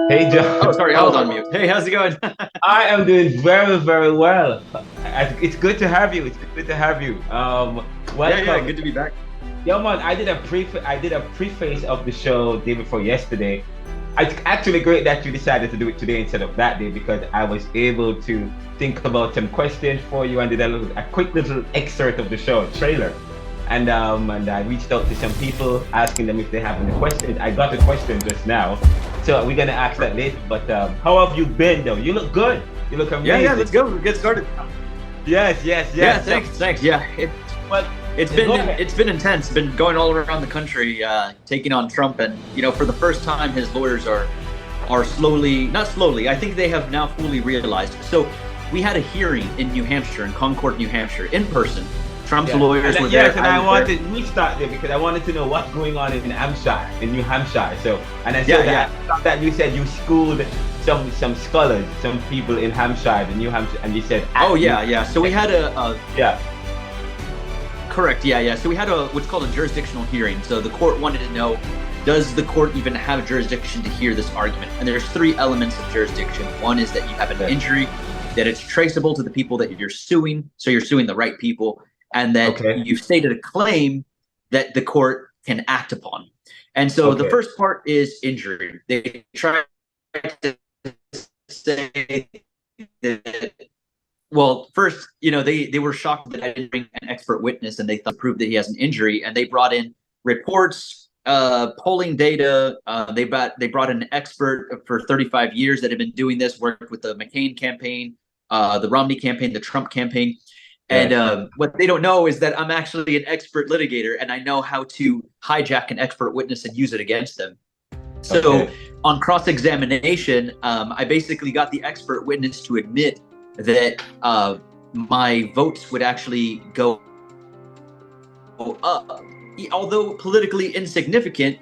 Hey, Oh, John. sorry, I was on mute. Hey, how's it going? I am doing very, very well. It's good to have you. It's good to have you. Yeah, Welcome. good to be back. Yeah, man. I did a preface of the show day before yesterday. It's actually great that you decided to do it today instead of that day because I was able to think about some questions for you and did a quick little excerpt of the show trailer. And I reached out to some people asking them if they have any questions. I got a question just now, so we're gonna ask that later. But how have you been, though? You look good. You look Yeah, amazing. let's go. Let's get started. Yes, yes, Yeah, yes. thanks. Yeah, Well, it's go been ahead. it's been intense. Been going all around the country, taking on Trump, and for the first time, his lawyers are slowly, not slowly. I think they have now fully realized. So we had a hearing in New Hampshire, in Concord, New Hampshire, in person. Trump's Yeah. lawyers were Yes, there. and I I was there. wanted we start there because I wanted to know what's going on in Hampshire, in New Hampshire. So, and I saw Yeah. that you said you schooled some scholars, some people in Hampshire, the New Hampshire, and you said, Oh yeah. So we had a yeah, correct. Yeah. So we had what's called a jurisdictional hearing. So the court wanted to know, does the court even have jurisdiction to hear this argument? And there's three elements of jurisdiction. One is that you have an injury, that it's traceable to the people that you're suing. So you're suing the right people, and that okay, you've stated a claim that the court can act upon. And so the okay, first part is injury. They try to say that, well, first, they were shocked that I didn't bring an expert witness, and they thought to prove that he has an injury, and they brought in reports, polling data. They brought in an expert for 35 years that had been doing this, worked with the McCain campaign, the Romney campaign, the Trump campaign. And yes, what they don't know is that I'm actually an expert litigator, and I know how to hijack an expert witness and use it against them. So okay, on cross-examination, I basically got the expert witness to admit that my votes would actually go up. Although politically insignificant,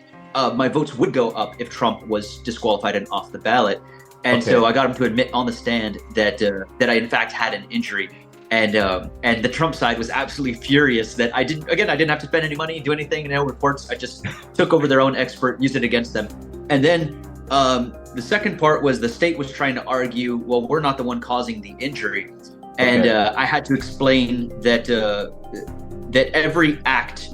my votes would go up if Trump was disqualified and off the ballot. And okay, so I got him to admit on the stand that I in fact had an injury. And the Trump side was absolutely furious that I didn't have to spend any money, do anything, no reports. I just took over their own expert, used it against them. And then the second part was the state was trying to argue, well, we're not the one causing the injury. And I had to explain that that every act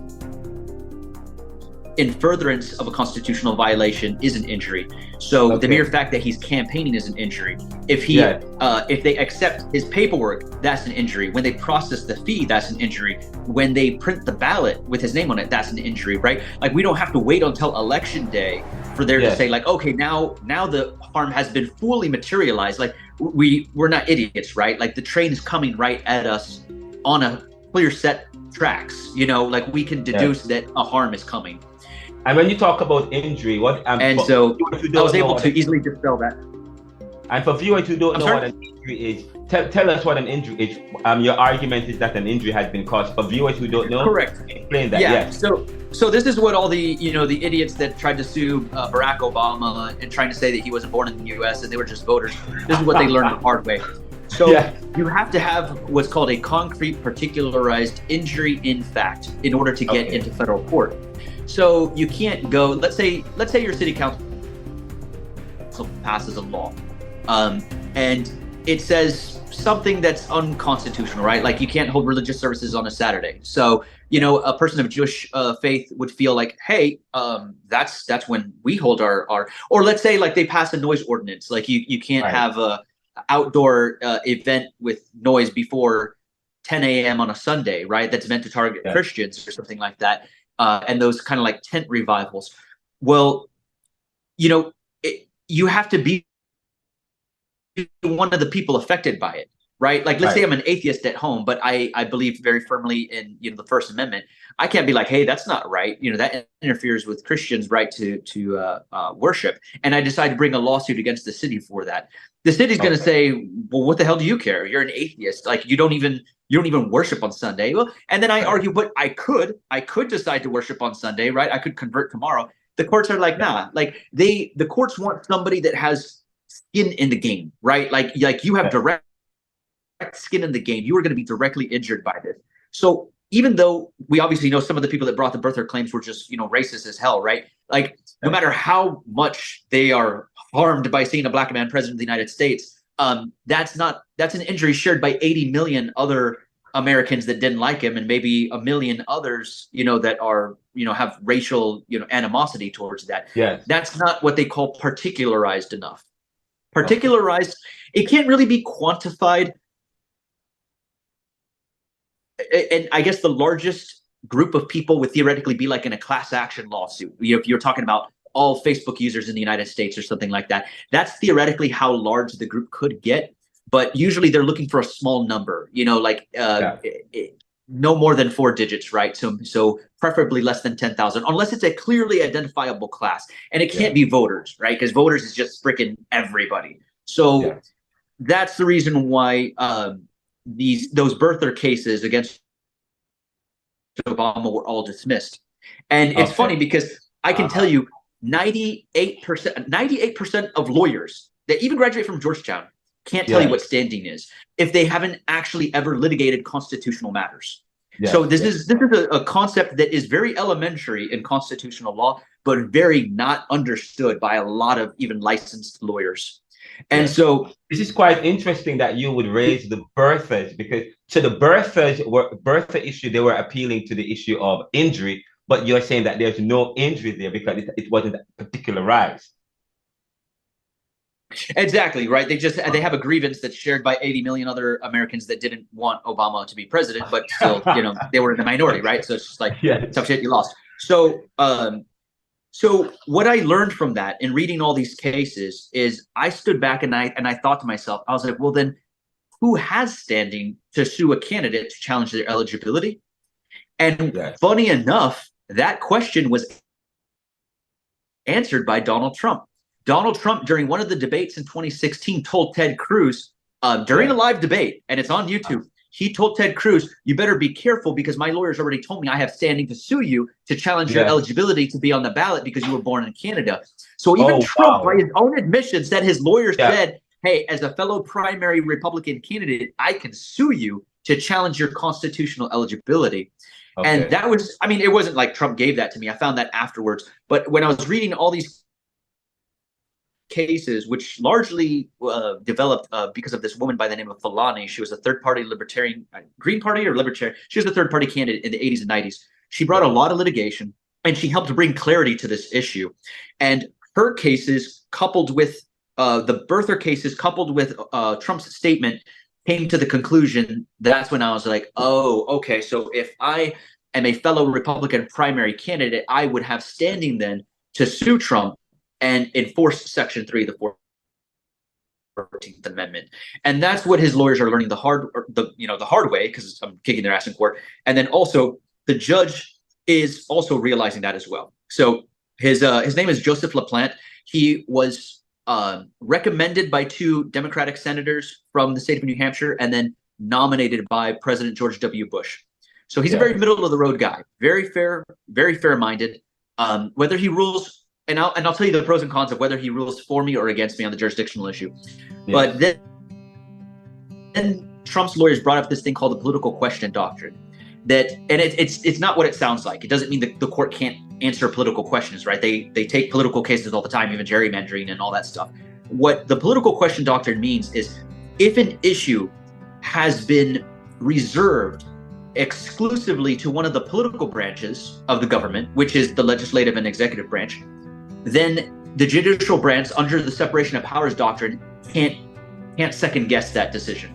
in furtherance of a constitutional violation is an injury. So the mere fact that he's campaigning is an injury. If if they accept his paperwork, that's an injury. When they process the fee, that's an injury. When they print the ballot with his name on it, that's an injury, right? Like, we don't have to wait until election day for there to say, like, okay, now the harm has been fully materialized. Like, we're not idiots, right? Like, the train is coming right at us on a clear set tracks. Like, we can deduce that a harm is coming. And when you talk about injury, what And for so viewers who I don't was know able what to easily dispel that. and for viewers who don't I'm know sorry? what an injury is, tell us what an injury is. Your argument is that an injury has been caused. For viewers who don't know, Correct. explain that. Yeah. Yes. So this is what all the the idiots that tried to sue Barack Obama and trying to say that he wasn't born in the U.S. and they were just voters. This is what they learned the hard way. So you have to have what's called a concrete, particularized injury in fact in order to get into federal court. So you can't go. Let's say your city council passes a law, and it says something that's unconstitutional, right? Like, you can't hold religious services on a Saturday. So a person of Jewish faith would feel like, hey, that's when we hold our. Or let's say, like, they pass a noise ordinance, like you can't have a outdoor event with noise before 10 a.m. on a Sunday, right? That's meant to target Christians or something like that. And those kind of like tent revivals. Well, you have to be one of the people affected by it, right? Like, let's say I'm an atheist at home, but I believe very firmly in the First Amendment. I can't be like, hey, that's not right. That interferes with Christians' right to worship. And I decide to bring a lawsuit against the city for that. The city's going to say, well, what the hell do you care? You're an atheist. Like, you don't even worship on Sunday. Well, and then I argue, but I could decide to worship on Sunday, right? I could convert tomorrow. The courts are like, nah. Like, the courts want somebody that has skin in the game, right? Like you have direct skin in the game. You are going to be directly injured by this. So even though we obviously know some of the people that brought the birther claims were just, racist as hell, right? Like, no matter how much they are harmed by seeing a black man president of the United States. That's an injury shared by 80 million other Americans that didn't like him, and maybe a million others, that are, have racial, animosity towards that. Yes. That's not what they call particularized enough. Particularized, it can't really be quantified. And I guess the largest group of people would theoretically be like in a class action lawsuit. If you're talking about all Facebook users in the United States or something like that, that's theoretically how large the group could get. But usually they're looking for a small number, no more than 4 digits, right? So preferably less than 10,000, unless it's a clearly identifiable class. And it can't be voters, right? Because voters is just freaking everybody. So that's the reason why those birther cases against Obama were all dismissed. And it's funny because I can tell you 98% of lawyers that even graduate from Georgetown can't tell you what standing is if they haven't actually ever litigated constitutional matters. So this is a concept that is very elementary in constitutional law, but very not understood by a lot of even licensed lawyers. And so this is quite interesting that you would raise the birthers, because to the birther issue, they were appealing to the issue of injury, but you're saying that there's no injury there because it wasn't particularized. Exactly, right. They have a grievance that's shared by 80 million other Americans that didn't want Obama to be president, but still, they were in the minority, right? So it's just like, tough shit, you lost. So what I learned from that in reading all these cases is I stood back and I thought to myself, I was like, well, then who has standing to sue a candidate to challenge their eligibility? And funny enough, that question was answered by Donald Trump. Donald Trump, during one of the debates in 2016, told Ted Cruz during a live debate, and it's on YouTube, he told Ted Cruz, you better be careful because my lawyers already told me I have standing to sue you to challenge your eligibility to be on the ballot because you were born in Canada. So even Trump, by his own admission, said his lawyers said, hey, as a fellow primary Republican candidate, I can sue you to challenge your constitutional eligibility. And that was, it wasn't like Trump gave that to me. I found that afterwards. But when I was reading all these cases, which largely developed because of this woman by the name of Falani. She was a third-party libertarian, Green Party or libertarian. She was a third-party candidate in the 80s and 90s. She brought a lot of litigation, and she helped bring clarity to this issue. And her cases, coupled with the birther cases, coupled with Trump's statement, came to the conclusion. That's when I was like, oh, okay. So if I am a fellow Republican primary candidate, I would have standing then to sue Trump and enforce Section 3 of the 14th Amendment. And that's what his lawyers are learning the hard way, because I'm kicking their ass in court. And then also the judge is also realizing that as well. So his name is Joseph LaPlante. He was recommended by 2 Democratic senators from the state of New Hampshire and then nominated by President George W. Bush. So he's a very middle of the road guy, very fair-minded. Whether he rules, and I'll tell you the pros and cons of whether he rules for me or against me on the jurisdictional issue. But then Trump's lawyers brought up this thing called the political question doctrine. It's not what it sounds like. It doesn't mean that the court can't answer political questions, right? They take political cases all the time, even gerrymandering and all that stuff. What the political question doctrine means is if an issue has been reserved exclusively to one of the political branches of the government, which is the legislative and executive branch, then the judicial branch, under the separation of powers doctrine, can't second guess that decision.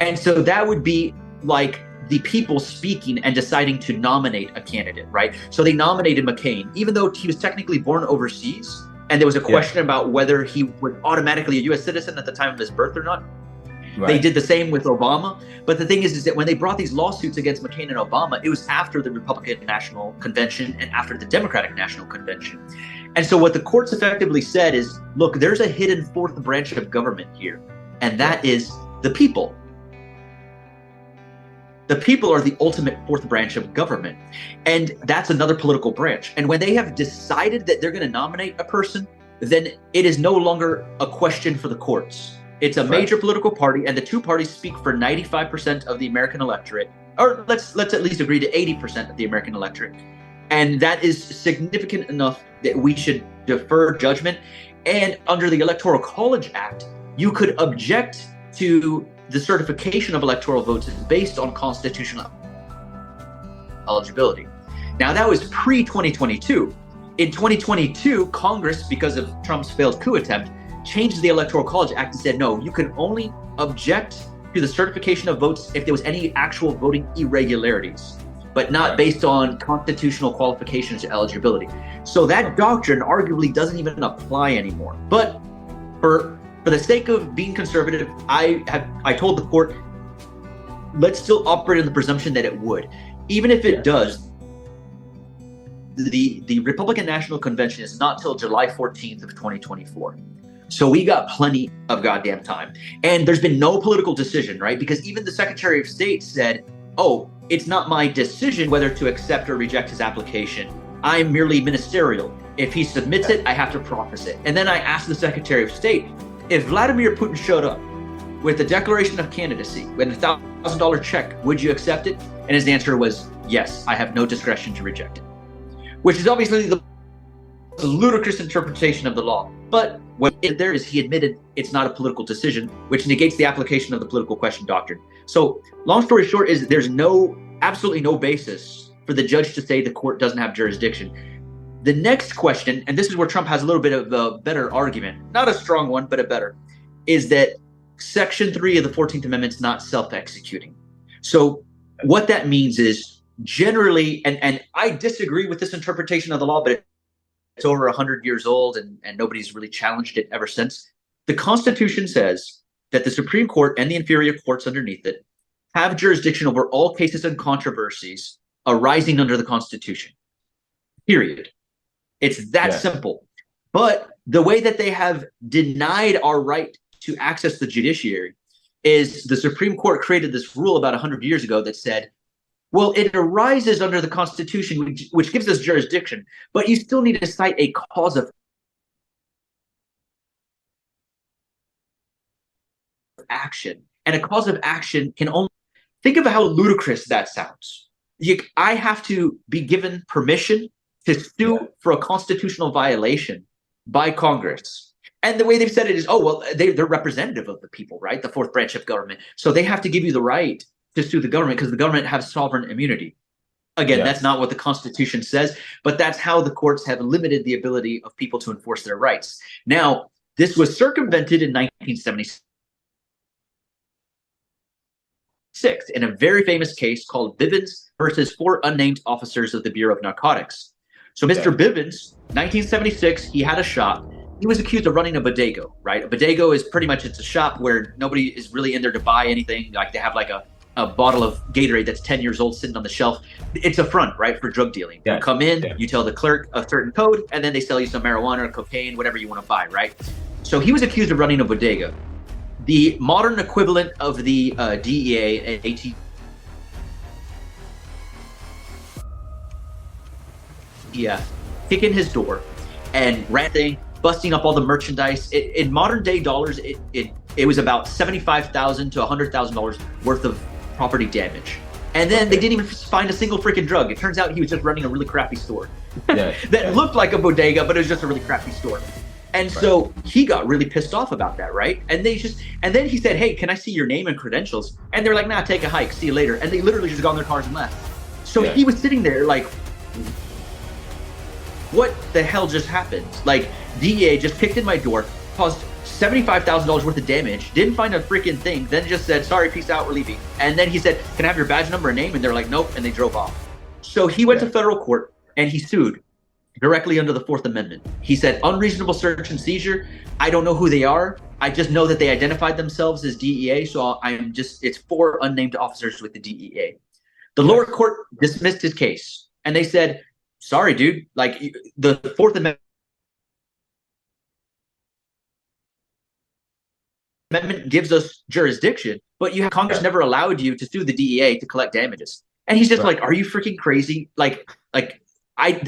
And so that would be like the people speaking and deciding to nominate a candidate, right? So they nominated McCain, even though he was technically born overseas, and there was a question about whether he was automatically a U.S. citizen at the time of his birth or not. They did the same with Obama. But the thing is that when they brought these lawsuits against McCain and Obama, it was after the Republican National Convention and after the Democratic National Convention. And so what the courts effectively said is, look, there's a hidden fourth branch of government here, and that is the people. The people are the ultimate fourth branch of government, and that's another political branch. And when they have decided that they're going to nominate a person, then it is no longer a question for the courts. It's a major political party, and the 2 parties speak for 95% of the American electorate, or let's at least agree to 80% of the American electorate. And that is significant enough that we should defer judgment. And under the Electoral College Act, you could object to the certification of electoral votes based on constitutional eligibility. Now, that was pre-2022. In 2022, Congress, because of Trump's failed coup attempt, changed the Electoral College Act and said, no, you can only object to the certification of votes if there was any actual voting irregularities, but not based on constitutional qualifications or eligibility. So that doctrine arguably doesn't even apply anymore. But for the sake of being conservative, I told the court, let's still operate on the presumption that it would. Even if it does, the Republican National Convention is not till July 14th of 2024. So we got plenty of goddamn time. And there's been no political decision, right? Because even the Secretary of State said, oh, it's not my decision whether to accept or reject his application. I'm merely ministerial. If he submits it, I have to process it. And then I asked the Secretary of State, if Vladimir Putin showed up with a declaration of candidacy, with a $1,000 check, would you accept it? And his answer was, yes, I have no discretion to reject it. Which is obviously the ludicrous interpretation of the law. But what there is, he admitted it's not a political decision, which negates the application of the political question doctrine. So long story short is there's absolutely no basis for the judge to say the court doesn't have jurisdiction. The next question, and this is where Trump has a little bit of a better argument, not a strong one, but a better, is that Section 3 of the 14th Amendment is not self-executing. So what that means is generally, and I disagree with this interpretation of the law, but it's over 100 years old and nobody's really challenged it ever since. The Constitution says that the Supreme Court and the inferior courts underneath it have jurisdiction over all cases and controversies arising under the Constitution. Period. It's that simple. But the way that they have denied our right to access the judiciary is the Supreme Court created this rule about 100 years ago that said, well, it arises under the Constitution, which gives us jurisdiction, but you still need to cite a cause of action. And a cause of action can only... Think of how ludicrous that sounds. I have to be given permission to sue for a constitutional violation by Congress. And the way they've said it is, oh, well, they're representative of the people, right? The fourth branch of government. So they have to give you the right to sue the government because the government has sovereign immunity. Again, that's not what the Constitution says, but that's how the courts have limited the ability of people to enforce their rights. Now, this was circumvented in 1976 in a very famous case called Bivens versus 4 unnamed officers of the Bureau of Narcotics. So Mr. Bivens, 1976, he had a shop. He was accused of running a bodega, right? A bodega is pretty much, it's a shop where nobody is really in there to buy anything. Like they have like a bottle of Gatorade that's 10 years old sitting on the shelf. It's a front, right, for drug dealing. You come in, you tell the clerk a certain code, and then they sell you some marijuana or cocaine, whatever you want to buy, right? So he was accused of running a bodega. The modern equivalent of the DEA, kick in his door and ranting, busting up all the merchandise. In modern day dollars, it was about $75,000 to $100,000 worth of property damage. And then they didn't even find a single freaking drug. It turns out he was just running a really crappy store that looked like a bodega, but it was just a really crappy store. And so he got really pissed off about that, right? And then he said, hey, can I see your name and credentials? And they're like, nah, take a hike, see you later. And they literally just got in their cars and left. So he was sitting there like, what the hell just happened? Like, DEA just kicked in my door, caused $75,000 worth of damage, didn't find a freaking thing, then just said, sorry, peace out, we're leaving. And then he said, can I have your badge number and name? And they're like, nope, and they drove off. So he went to federal court and he sued directly under the Fourth Amendment. He said, unreasonable search and seizure, I don't know who they are. I just know that they identified themselves as DEA, so it's 4 unnamed officers with the DEA. The lower court dismissed his case, and they said, sorry, dude, like the Fourth Amendment gives us jurisdiction, but Congress never allowed you to sue the DEA to collect damages. And he's just like, are you freaking crazy? Like I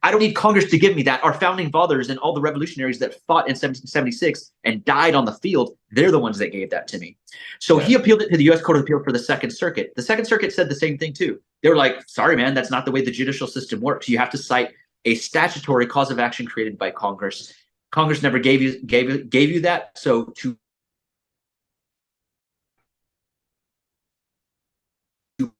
don't need Congress to give me that. Our founding fathers and all the revolutionaries that fought in 1776 and died on the field, they're the ones that gave that to me. So he appealed it to the U.S. Court of Appeal for the Second Circuit. The Second Circuit said the same thing too. They were like, sorry, man, that's not the way the judicial system works. You have to cite a statutory cause of action created by Congress. Congress never gave you that. So too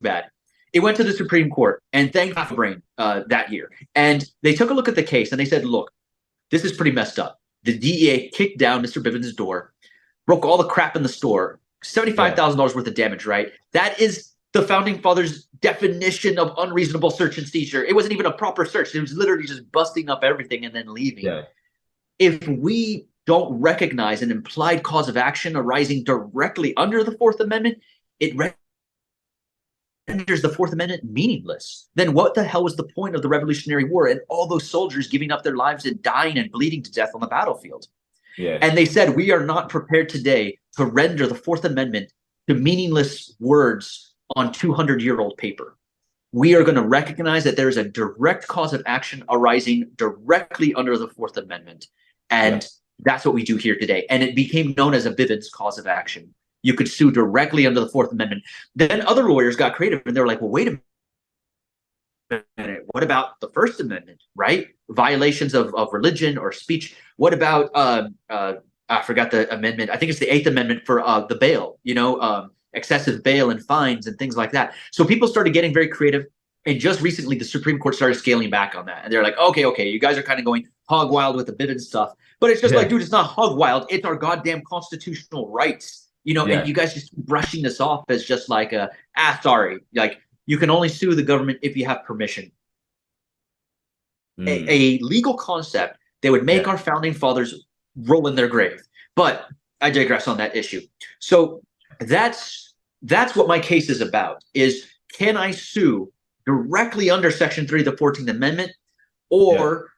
bad. It went to the Supreme Court, and thank God for brain that year. And they took a look at the case, and they said, look, this is pretty messed up. The DEA kicked down Mr. Bivens' door, broke all the crap in the store, $75,000 worth of damage, right? That is the Founding Fathers' definition of unreasonable search and seizure. It wasn't even a proper search. It was literally just busting up everything and then leaving. Yeah. If we don't recognize an implied cause of action arising directly under the Fourth Amendment, it renders the Fourth Amendment meaningless. Then what the hell was the point of the Revolutionary War and all those soldiers giving up their lives and dying and bleeding to death on the battlefield? Yeah. And they said, we are not prepared today to render the Fourth Amendment to meaningless words on 200-year-old paper. We are going to recognize that there is a direct cause of action arising directly under the Fourth Amendment. And that's what we do here today. And it became known as a Bivens cause of action. You could sue directly under the Fourth Amendment. Then other lawyers got creative, and they were like, well, wait a minute. What about the First Amendment, right? Violations of religion or speech. What about, I forgot the amendment. I think it's the Eighth Amendment for the bail, excessive bail and fines and things like that. So people started getting very creative. And just recently, the Supreme Court started scaling back on that. And they're like, okay, you guys are kind of going hog wild with the Bivens stuff. But it's just like, dude, it's not hog wild. It's our goddamn constitutional rights. And you guys just brushing this off as just like sorry. Like, you can only sue the government if you have permission. A legal concept that would make our founding fathers roll in their grave. But I digress on that issue. So that's what my case is about, is can I sue directly under Section 3 of the 14th Amendment, or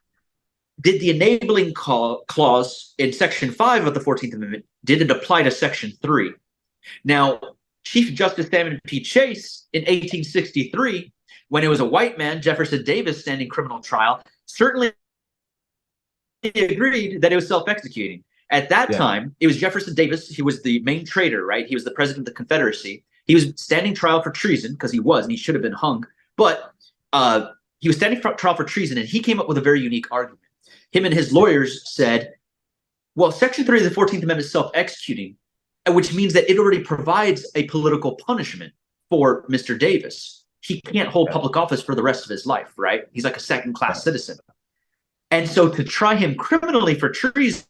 did the enabling clause in Section 5 of the 14th Amendment, did it apply to Section 3? Now, Chief Justice Salmon P. Chase in 1863, when it was a white man, Jefferson Davis, standing criminal trial, certainly agreed that it was self-executing. At that time, it was Jefferson Davis. He was the main traitor, right? He was the president of the Confederacy. He was standing trial for treason, because he was, and he should have been hung. But he was standing trial for treason, and he came up with a very unique argument. Him and his lawyers said, well, Section 3 of the 14th Amendment is self-executing, which means that it already provides a political punishment for Mr. Davis. He can't hold public office for the rest of his life, right? He's like a second-class citizen. And so to try him criminally for treason,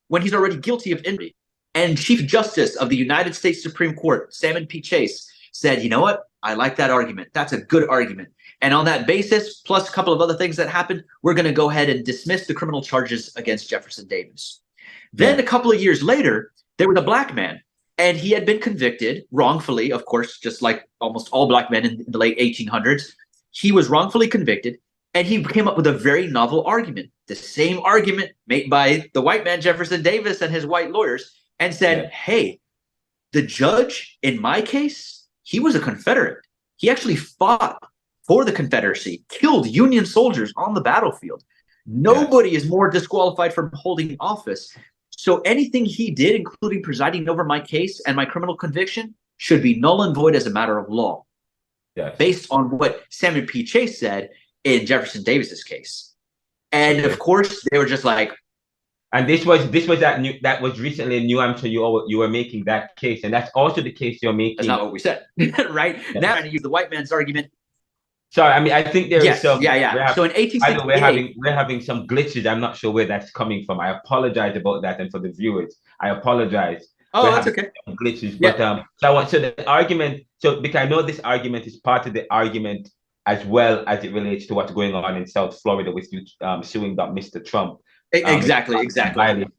when he's already guilty of injury. And Chief Justice of the United States Supreme Court, Salmon P. Chase, said, you know what? I like that argument. That's a good argument. And on that basis, plus a couple of other things that happened, we're going to go ahead and dismiss the criminal charges against Jefferson Davis. Then a couple of years later, there was a black man, and he had been convicted wrongfully, of course, just like almost all black men in the late 1800s. He was wrongfully convicted, and he came up with a very novel argument, the same argument made by the white man, Jefferson Davis, and his white lawyers, and said, hey, the judge in my case, he was a Confederate. He actually fought for the Confederacy, killed Union soldiers on the battlefield. Nobody is more disqualified from holding office. So anything he did, including presiding over my case and my criminal conviction, should be null and void as a matter of law, based on what Salmon P. Chase said in Jefferson Davis's case. And of course, they were just like, and this was recently in New Hampshire. You were making that case, and that's also the case you're making. That's not what we said, right? Now I'm to use the white man's argument. Sorry, I mean, I think there is some. So in 1868, we're having some glitches. I'm not sure where that's coming from. I apologize about that, and for the viewers, I apologize. Oh, that's okay. Glitches, but so the argument. So because I know this argument is part of the argument as well as it relates to what's going on in South Florida with you suing Mr. Trump. Exactly.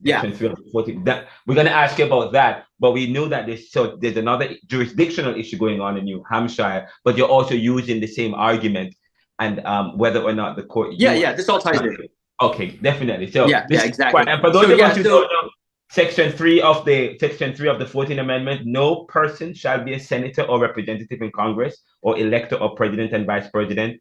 Yeah. We're going to ask you about that, but we know that there's another jurisdictional issue going on in New Hampshire, but you're also using the same argument, and whether or not the court. This all ties in. Okay, definitely. So exactly. And for those of us who don't know, Section 3 of the 14th Amendment, no person shall be a senator or representative in Congress or elector or president and vice president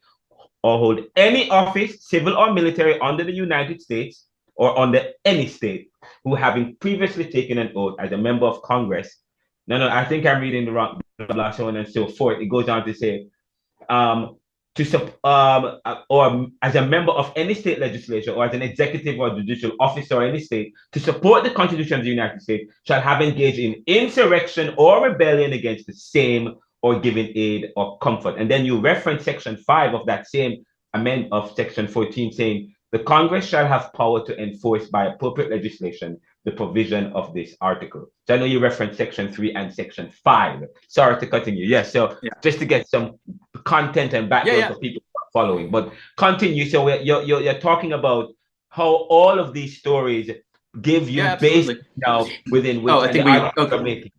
or hold any office, civil or military, under the United States or under any state, who having previously taken an oath as a member of Congress. No, I think I'm reading the blah, so on and so forth. It goes on to say, or as a member of any state legislature or as an executive or judicial officer or any state to support the Constitution of the United States shall have engaged in insurrection or rebellion against the same or given aid or comfort. And then you reference Section 5 of that same amendment of Section 14 saying, the Congress shall have power to enforce by appropriate legislation the provision of this article. So I know you referenced Section 3 and Section 5. Sorry to cutting you. Yes, so just to get some content and background for people following. But continue. So you're talking about how all of these stories give you base now within which making.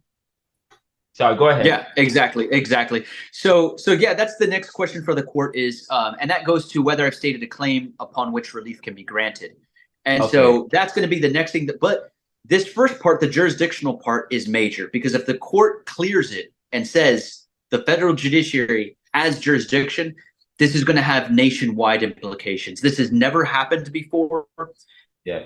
Sorry, go ahead. Yeah, exactly. So yeah, that's the next question for the court is, and that goes to whether I've stated a claim upon which relief can be granted. And so that's going to be the next thing. But this first part, the jurisdictional part, is major because if the court clears it and says the federal judiciary has jurisdiction, this is going to have nationwide implications. This has never happened before. Yeah.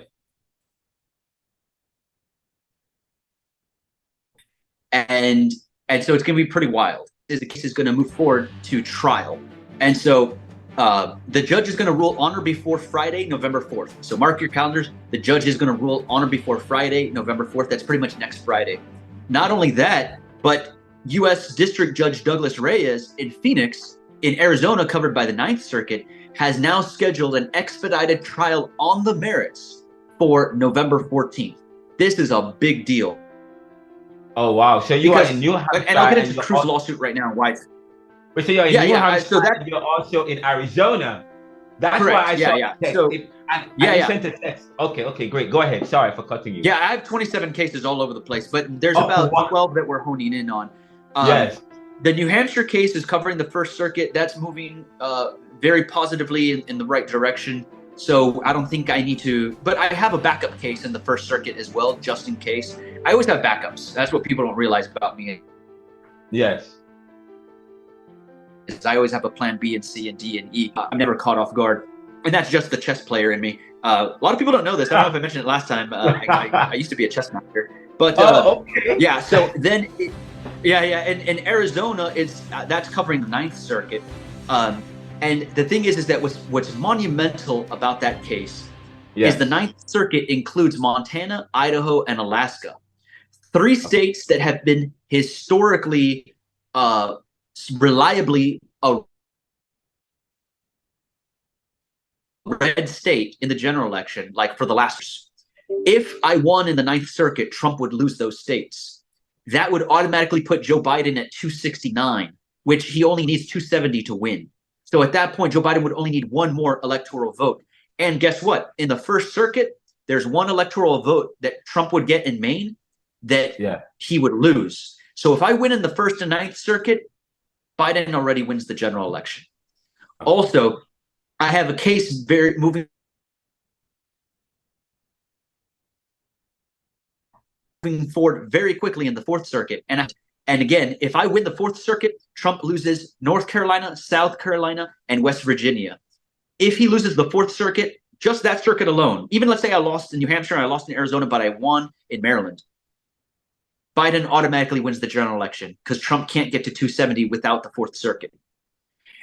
And so it's going to be pretty wild. The case is going to move forward to trial. And so the judge is going to rule on or before Friday, November 4th. So mark your calendars. The judge is going to rule on or before Friday, November 4th. That's pretty much next Friday. Not only that, but U.S. District Judge Douglas Reyes in Phoenix, in Arizona, covered by the Ninth Circuit, has now scheduled an expedited trial on the merits for November 14th. This is a big deal. Oh, wow. So you are in New Hampshire. And I'll get into the Cruz lawsuit right now. Why? But so you're in New Hampshire, so and you're also in Arizona. That's correct. Why I saw the text. So, I sent a text. Okay, great. Go ahead. Sorry for cutting you. Yeah, I have 27 cases all over the place, but there's about 12 that we're honing in on. Yes. The New Hampshire case is covering the First Circuit. That's moving very positively in the right direction. So I don't think I need to, but I have a backup case in the First Circuit as well, just in case. I always have backups. That's what people don't realize about me. Yes. I always have a plan B and C and D and E. I'm never caught off guard. And that's just the chess player in me. A lot of people don't know this. I don't know if I mentioned it last time. I used to be a chess master. But yeah, so then, in Arizona, that's covering the Ninth Circuit. And the thing is that what's monumental about that case is the Ninth Circuit includes Montana, Idaho, and Alaska. 3 states that have been historically, reliably a red state in the general election, like for the last. If I won in the Ninth Circuit, Trump would lose those states. That would automatically put Joe Biden at 269, which he only needs 270 to win. So at that point, Joe Biden would only need 1 more electoral vote. And guess what? In the First Circuit, there's 1 electoral vote that Trump would get in Maine that he would lose. So if I win in the First and Ninth Circuit, Biden already wins the general election. Also, I have a case moving forward very quickly in the Fourth Circuit. And again, if I win the Fourth Circuit, Trump loses North Carolina, South Carolina, and West Virginia. If he loses the Fourth Circuit, just that circuit alone, even let's say I lost in New Hampshire and I lost in Arizona, but I won in Maryland, Biden automatically wins the general election because Trump can't get to 270 without the Fourth Circuit.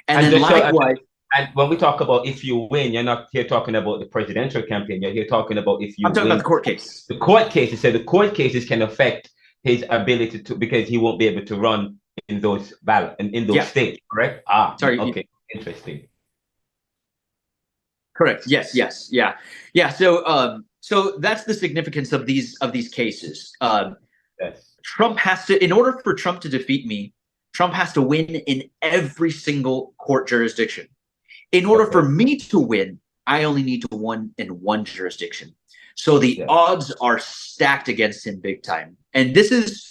And then likewise. And when we talk about if you win, you're not here talking about the presidential campaign. You're here talking about if you I'm talking win. About the court case. The court cases. So the court cases can affect his ability to, because he won't be able to run in those ballots and in those states, correct? Sorry. Okay. Interesting. Correct. Yes. Yeah. So that's the significance of these cases. Yes. Trump has to, in order for Trump to defeat me, Trump has to win in every single court jurisdiction. In order for me to win, I only need to win in 1 jurisdiction. So the odds are stacked against him big time. And this is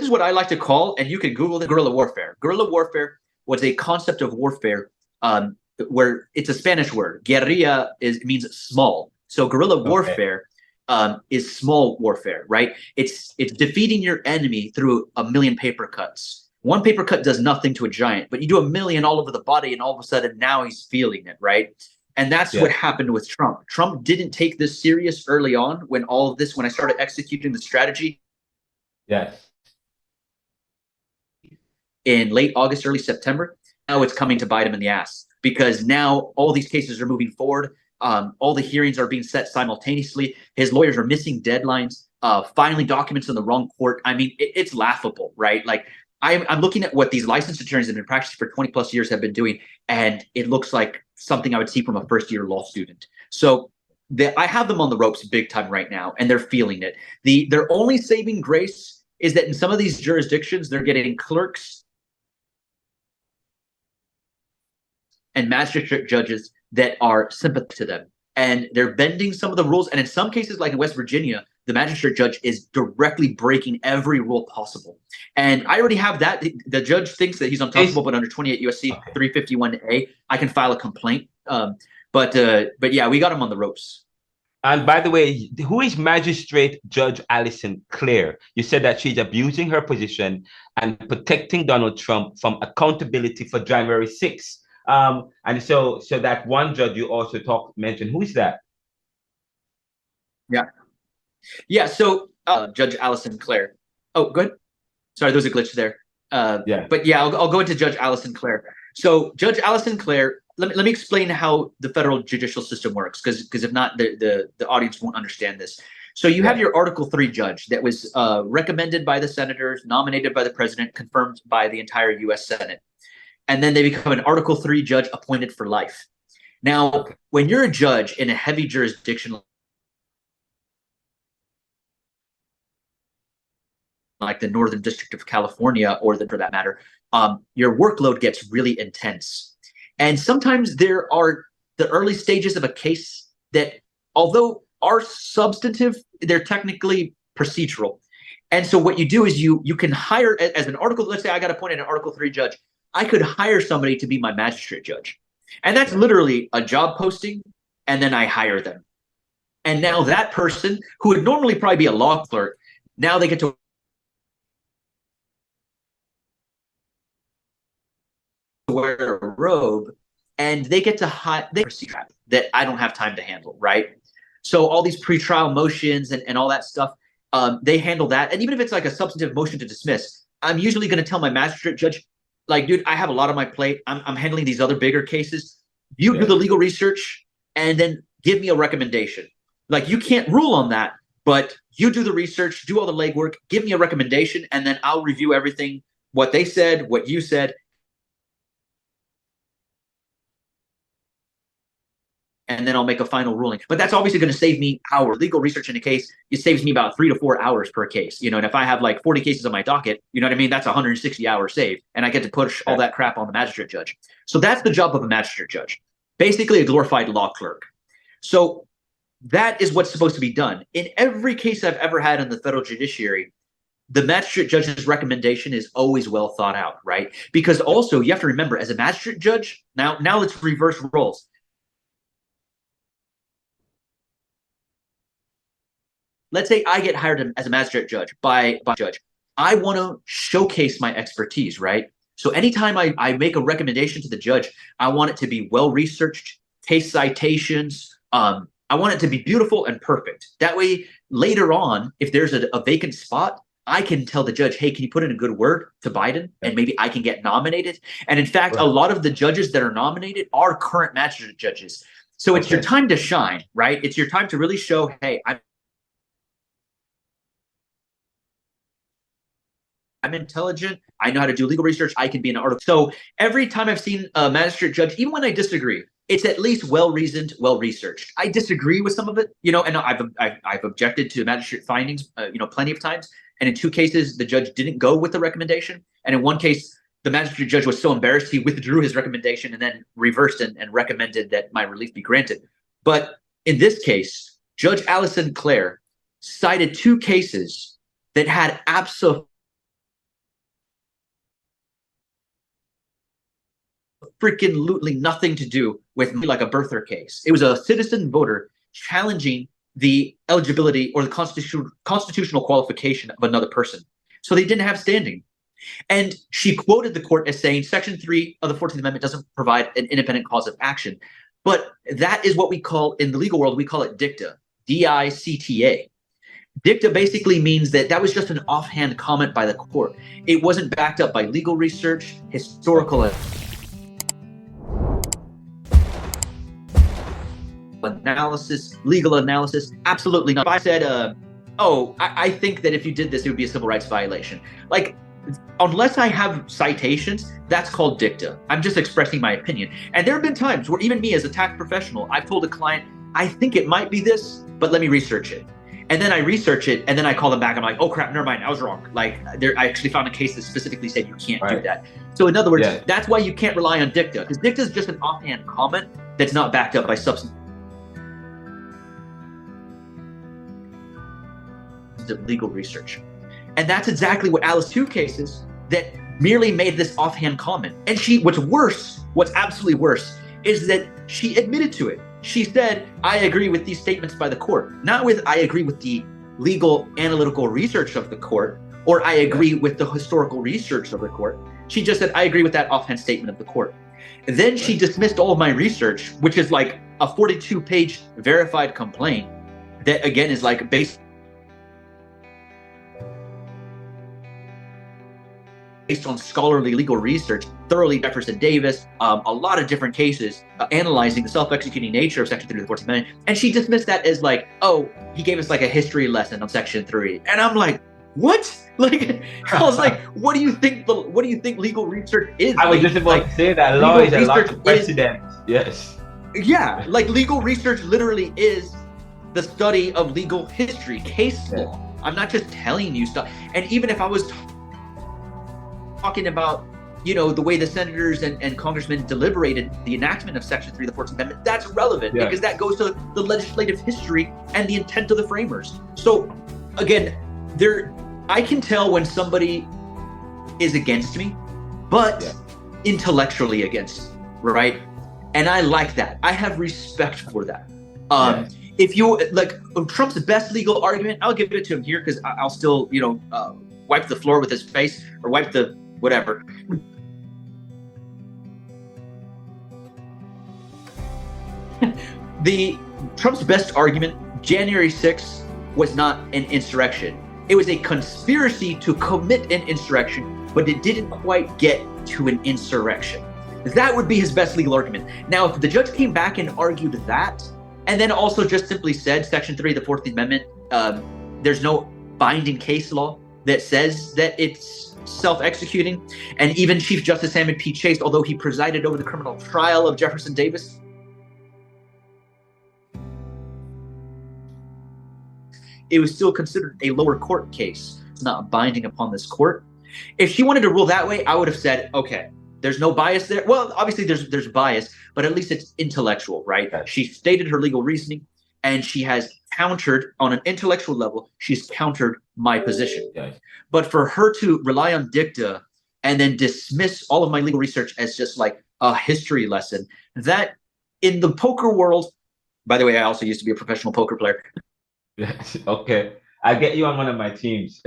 what I like to call, and you can Google the guerrilla warfare. Guerrilla warfare was a concept of warfare where it's a Spanish word. Guerrilla means small. So guerrilla warfare is small warfare, right? It's defeating your enemy through 1,000,000 paper cuts. 1 paper cut does nothing to a giant, but you do 1,000,000 all over the body, and all of a sudden now he's feeling it, right? And that's what happened with Trump. Trump didn't take this serious early on when I started executing the strategy. Yes. In late August, early September, now it's coming to bite him in the ass because now all these cases are moving forward. All the hearings are being set simultaneously. His lawyers are missing deadlines, filing documents in the wrong court. I mean, it's laughable, right? Like I'm looking at what these licensed attorneys that have been practicing for 20 plus years have been doing, and it looks like something I would see from a first-year law student. So I have them on the ropes big time right now, and they're feeling it. Their only saving grace is that in some of these jurisdictions, they're getting clerks and magistrate judges that are sympathetic to them. And they're bending some of the rules. And in some cases, like in West Virginia, the magistrate judge is directly breaking every rule possible. And I already have that. The judge thinks that he's untouchable, but under 28 USC 351A, I can file a complaint. But yeah, we got him on the ropes. And by the way, who is Magistrate Judge Alison Clare? You said that she's abusing her position and protecting Donald Trump from accountability for January 6th. And so that one judge you also mentioned, who is that? Yeah. So Judge Alison Clare. Oh, good. Sorry, there was a glitch there. But yeah, I'll go into Judge Alison Clare. So Judge Alison Clare, let me explain how the federal judicial system works, because if not, the audience won't understand this. So you have your Article III judge that was recommended by the senators, nominated by the president, confirmed by the entire U.S. Senate. And then they become an Article III judge appointed for life. Now, when you're a judge in a heavy jurisdiction like the Northern District of California, or for that matter, your workload gets really intense. And sometimes there are the early stages of a case that, although are substantive, they're technically procedural. And so what you do is you can hire as an article. Let's say I got appointed an Article III judge. I could hire somebody to be my magistrate judge. And that's literally a job posting, and then I hire them. And now that person, who would normally probably be a law clerk, now they get to wear a robe, and they get to hide that I don't have time to handle, right? So all these pretrial motions and all that stuff, they handle that. And even if it's like a substantive motion to dismiss, I'm usually going to tell my magistrate judge, like, dude, I have a lot on my plate. I'm handling these other bigger cases. You do the legal research and then give me a recommendation. Like, you can't rule on that, but you do the research, do all the legwork, give me a recommendation, and then I'll review everything, what they said, what you said, and then I'll make a final ruling. But that's obviously going to save me hours. Legal research in a case, it saves me about 3 to 4 hours per case. And if I have like 40 cases on my docket, you know what I mean? That's 160 hours saved. And I get to push all that crap on the magistrate judge. So that's the job of a magistrate judge. Basically a glorified law clerk. So that is what's supposed to be done. In every case I've ever had in the federal judiciary, the magistrate judge's recommendation is always well thought out, right? Because also you have to remember, as a magistrate judge, now let's reverse roles. Let's say I get hired as a magistrate judge by judge. I want to showcase my expertise, right? So anytime I make a recommendation to the judge, I want it to be well-researched, case citations. I want it to be beautiful and perfect. That way, later on, if there's a vacant spot, I can tell the judge, hey, can you put in a good word to Biden? And maybe I can get nominated. And in fact, a lot of the judges that are nominated are current magistrate judges. So it's your time to shine, right? It's your time to really show, hey, I'm intelligent. I know how to do legal research. I can be an article. So every time I've seen a magistrate judge, even when I disagree, it's at least well-reasoned, well-researched. I disagree with some of it, and I've objected to magistrate findings, plenty of times. And in 2 cases, the judge didn't go with the recommendation. And in 1 case, the magistrate judge was so embarrassed, he withdrew his recommendation and then reversed and recommended that my relief be granted. But in this case, Judge Alison Clare cited 2 cases that had absolutely nothing to do with me, like a birther case. It was a citizen voter challenging the eligibility or the constitutional qualification of another person. So they didn't have standing. And she quoted the court as saying Section 3 of the 14th Amendment doesn't provide an independent cause of action. But that is what we call, in the legal world, we call it dicta, D-I-C-T-A. Dicta basically means that was just an offhand comment by the court. It wasn't backed up by legal research, historical analysis, legal analysis. Absolutely not. If I said, I think that if you did this, it would be a civil rights violation. Like, unless I have citations, that's called dicta. I'm just expressing my opinion. And there have been times where even me as a tax professional, I've told a client, I think it might be this, but let me research it. And then I research it, and then I call them back. I'm like, oh crap, never mind, I was wrong. Like, I actually found a case that specifically said you can't do that. So in other words, that's why you can't rely on dicta, because dicta is just an offhand comment that's not backed up by substantive legal research. And that's exactly what Alice 2 cases that merely made this offhand comment. And what's absolutely worse, is that she admitted to it. She said, I agree with these statements by the court, not with I agree with the legal analytical research of the court, or I agree with the historical research of the court. She just said, I agree with that offhand statement of the court. And then she dismissed all of my research, which is like a 42-page verified complaint that, again, is like based on scholarly legal research, thoroughly Jefferson Davis, a lot of different cases analyzing the self-executing nature of Section 3 of the 14th Amendment. And she dismissed that as like, oh, he gave us like a history lesson on Section 3. And I'm like, what? Like, I was like, what do you think legal research is? I was just about to say that law is a lot of precedent. Yes. Yeah, like legal research literally is the study of legal history, case law. I'm not just telling you stuff. And even if I was talking about, the way the senators and congressmen deliberated the enactment of Section 3 of the 14th Amendment, that's relevant because that goes to the legislative history and the intent of the framers. So again, I can tell when somebody is against me, but intellectually against, right? And I like that. I have respect for that. If you like Trump's best legal argument, I'll give it to him here because I'll still, wipe the floor with his face or wipe the whatever. Trump's best argument, January 6th, was not an insurrection. It was a conspiracy to commit an insurrection, but it didn't quite get to an insurrection. That would be his best legal argument. Now, if the judge came back and argued that, and then also just simply said Section 3 of the 14th Amendment, there's no binding case law that says that it's self-executing. And even Chief Justice Salmon P. Chase, although he presided over the criminal trial of Jefferson Davis, it was still considered a lower court case. It's not binding upon this court. If she wanted to rule that way, I would have said, okay, there's no bias there. Well, obviously there's bias, but at least it's intellectual, right? She stated her legal reasoning, and she has countered on an intellectual level. She's countered my position. But for her to rely on dicta and then dismiss all of my legal research as just like a history lesson, that in the poker world, by the way, I also used to be a professional poker player. Okay. I'll get you on one of my teams.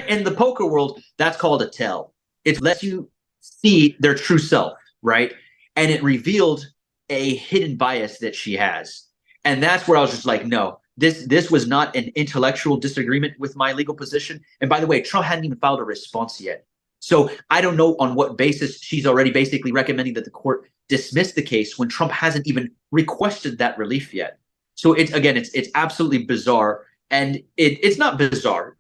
In the poker world, that's called a tell. It lets you see their true self, right? And it revealed a hidden bias that she has. And that's where I was just like, no, this was not an intellectual disagreement with my legal position. And by the way, Trump hadn't even filed a response yet. So I don't know on what basis she's already basically recommending that the court dismiss the case when Trump hasn't even requested that relief yet. So it's absolutely bizarre. And it's not bizarre.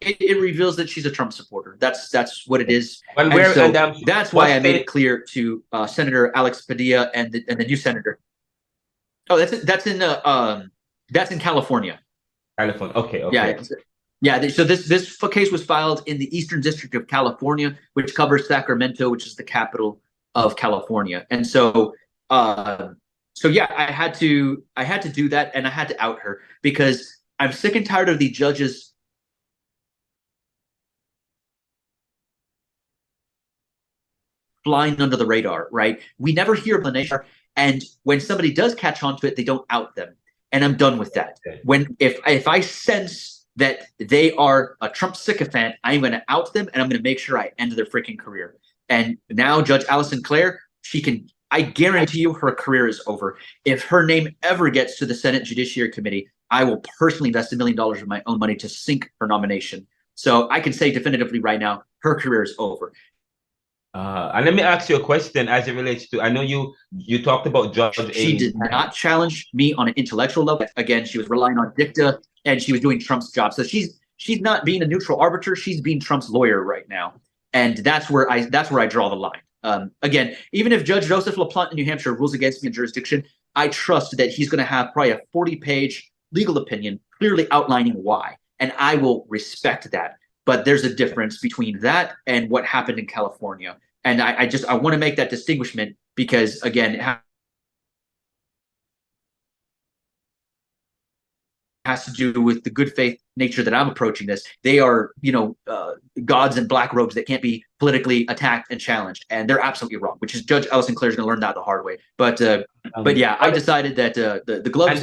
It reveals that she's a Trump supporter. That's what it is. That's why I made it clear to Senator Alex Padilla and the new senator. Oh, that's in California. California. Okay. Yeah. So this case was filed in the Eastern District of California, which covers Sacramento, which is the capital of California. And so yeah, I had to do that, and I had to out her because I'm sick and tired of the judges flying under the radar, right? We never hear of the nation, and when somebody does catch on to it, they don't out them. And I'm done with that. If I sense that they are a Trump sycophant, I'm going to out them and I'm going to make sure I end their freaking career. And now Judge Alison Clare, I guarantee you her career is over. If her name ever gets to the Senate Judiciary Committee, I will personally invest $1 million of my own money to sink her nomination. So I can say definitively right now, her career is over. And let me ask you a question as it relates to, I know you talked about Judge She did not challenge me on an intellectual level. Again, she was relying on dicta and she was doing Trump's job. So she's not being a neutral arbiter. She's being Trump's lawyer right now. And that's where I draw the line. Again, even if Judge Joseph LaPlante in New Hampshire rules against me in jurisdiction, I trust that he's going to have probably a 40-page legal opinion clearly outlining why. And I will respect that. But there's a difference between that and what happened in California. And I want to make that distinguishment because, again, it has to do with the good faith nature that I'm approaching this. They are, gods in black robes that can't be politically attacked and challenged. And they're absolutely wrong, which is Judge Alison Clare is going to learn that the hard way. But yeah, I decided that the gloves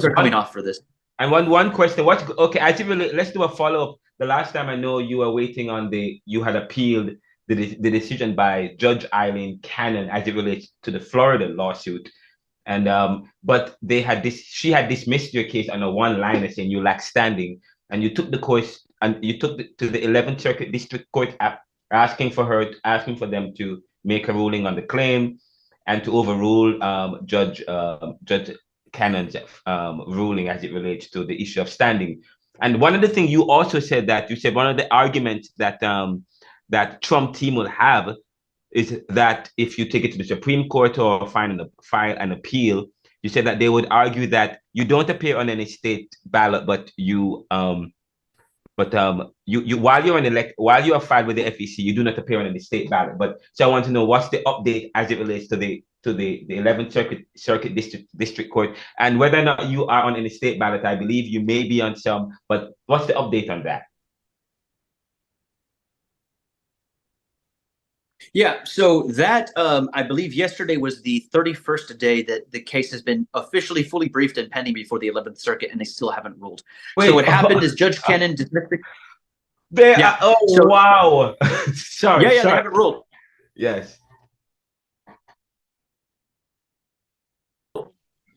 are coming off for this. And one question, let's do a follow-up. The last time I know you were waiting on you had appealed the decision by Judge Eileen Cannon as it relates to the Florida lawsuit. And but she had dismissed your case on a one-liner saying you lack standing, and you took the course and you took to the 11th Circuit District Court asking for them to make a ruling on the claim and to overrule Judge Cannon's ruling as it relates to the issue of standing. And one of the things you also said one of the arguments that that Trump team will have is that if you take it to the Supreme Court or file an appeal, you said that they would argue that you don't appear on any state ballot, but you while you are filed with the FEC, you do not appear on any state ballot. But so I want to know what's the update as it relates to the 11th Circuit District Court, and whether or not you are on any state ballot. I believe you may be on some, but what's the update on that? Yeah, so that I believe yesterday was the 31st day that the case has been officially fully briefed and pending before the 11th Circuit, and they still haven't ruled. So what happened is Judge Cannon dismissed it. Wow. Sorry. Yeah, they haven't ruled. Yes.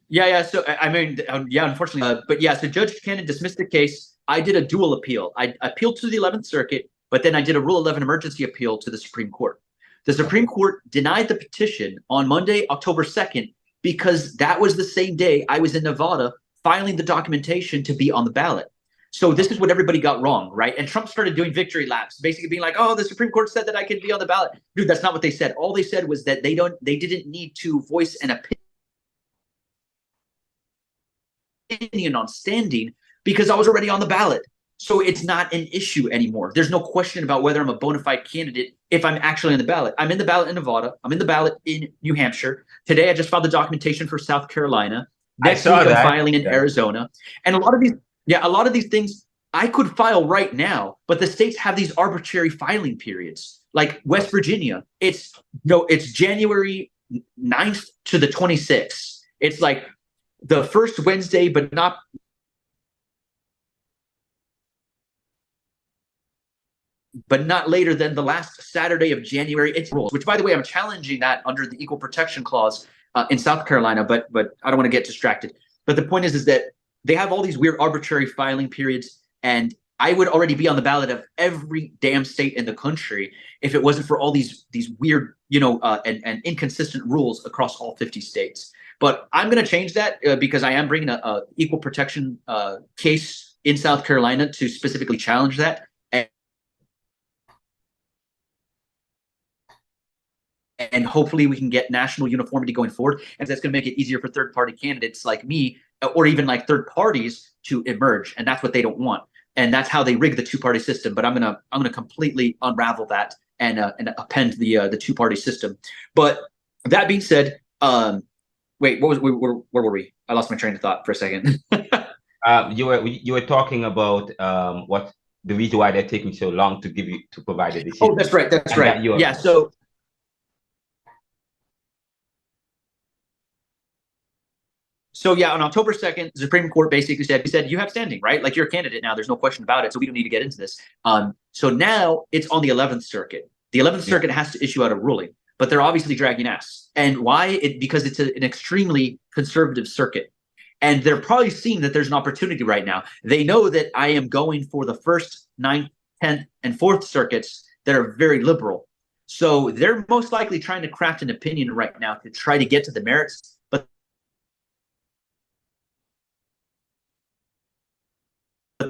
Yeah. So I mean, unfortunately, but yeah. So Judge Cannon dismissed the case. I did a dual appeal. I appealed to the 11th Circuit, but then I did a Rule 11 emergency appeal to the Supreme Court. The Supreme Court denied the petition on Monday, October 2nd, because that was the same day I was in Nevada filing the documentation to be on the ballot. So this is what everybody got wrong, right? And Trump started doing victory laps, basically being like, "Oh, the Supreme Court said that I could be on the ballot." Dude, that's not what they said. All they said was that they didn't need to voice an opinion on standing because I was already on the ballot. So it's not an issue anymore. There's no question about whether I'm a bona fide candidate if I'm actually on the ballot. I'm in the ballot in Nevada. I'm in the ballot in New Hampshire. Today, I just filed the documentation for South Carolina. Next week, I'm filing in Arizona. And a lot of these things I could file right now, but the states have these arbitrary filing periods. Like West Virginia, it's January 9th to the 26th. It's like the first Wednesday, but not later than the last Saturday of January. It's rules, which, by the way, I'm challenging that under the Equal Protection Clause in South Carolina, but I don't want to get distracted. But the point is that they have all these weird arbitrary filing periods, and I would already be on the ballot of every damn state in the country if it wasn't for all these weird, and inconsistent rules across all 50 states. But I'm going to change that because I am bringing a equal protection case in South Carolina to specifically challenge that. And hopefully we can get national uniformity going forward. And that's going to make it easier for third-party candidates like me, or even like third parties, to emerge. And that's what they don't want. And that's how they rig the two-party system. But I'm gonna completely unravel that and append the two-party system. But that being said, wait, where were we? I lost my train of thought for a second. You were talking about what the reason why they're taking so long to provide a decision. Oh, that's right. That's right. Yeah. So yeah, on October 2nd, the Supreme Court basically said, you have standing, right? Like you're a candidate now. There's no question about it. So we don't need to get into this. So now it's on the 11th Circuit. The 11th Circuit has to issue out a ruling, but they're obviously dragging ass. And why? Because it's an extremely conservative circuit. And they're probably seeing that there's an opportunity right now. They know that I am going for the 1st, 9th, 10th, and 4th circuits that are very liberal. So they're most likely trying to craft an opinion right now to try to get to the merits. But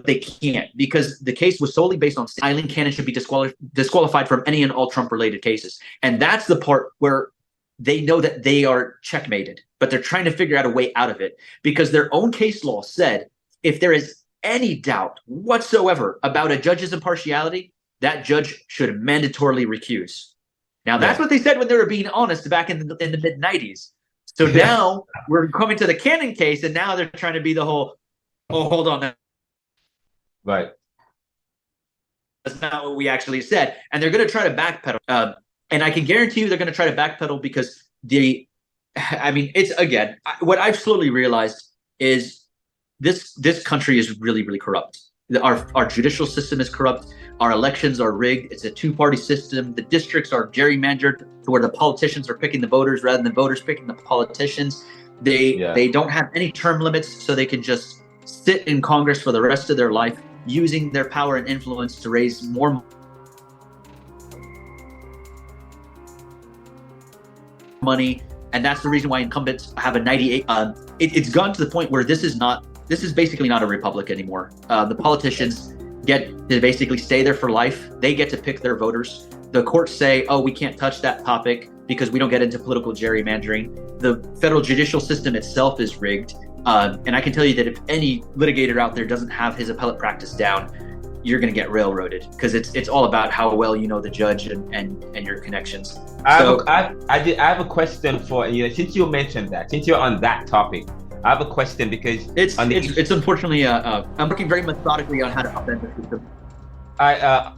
they can't, because the case was solely based on Eileen Cannon should be disqualified from any and all Trump-related cases. And that's the part where they know that they are checkmated, but they're trying to figure out a way out of it, because their own case law said if there is any doubt whatsoever about a judge's impartiality, that judge should mandatorily recuse. Now, that's what they said when they were being honest back in the mid-90s. So now we're coming to the Cannon case, and now they're trying to be the whole, oh, hold on. Right. That's not what we actually said. And they're going to try to backpedal. And I can guarantee you they're going to try to backpedal because it's, again, what I've slowly realized is this country is really, really corrupt. Our judicial system is corrupt. Our elections are rigged. It's a two-party system. The districts are gerrymandered to where the politicians are picking the voters rather than voters picking the politicians. They don't have any term limits, so they can just sit in Congress for the rest of their life, using their power and influence to raise more money. And that's the reason why incumbents have a 98. It's gotten to the point where this is basically not a republic anymore. The politicians get to basically stay there for life. They get to pick their voters. The courts say, oh, we can't touch that topic because we don't get into political gerrymandering. The federal judicial system itself is rigged. And I can tell you that if any litigator out there doesn't have his appellate practice down, you're going to get railroaded, because it's all about how well you know the judge and your connections. I have a question for you. Since you mentioned that, since you're on that topic, I have a question, because it's unfortunately I'm working very methodically on how to upend the system.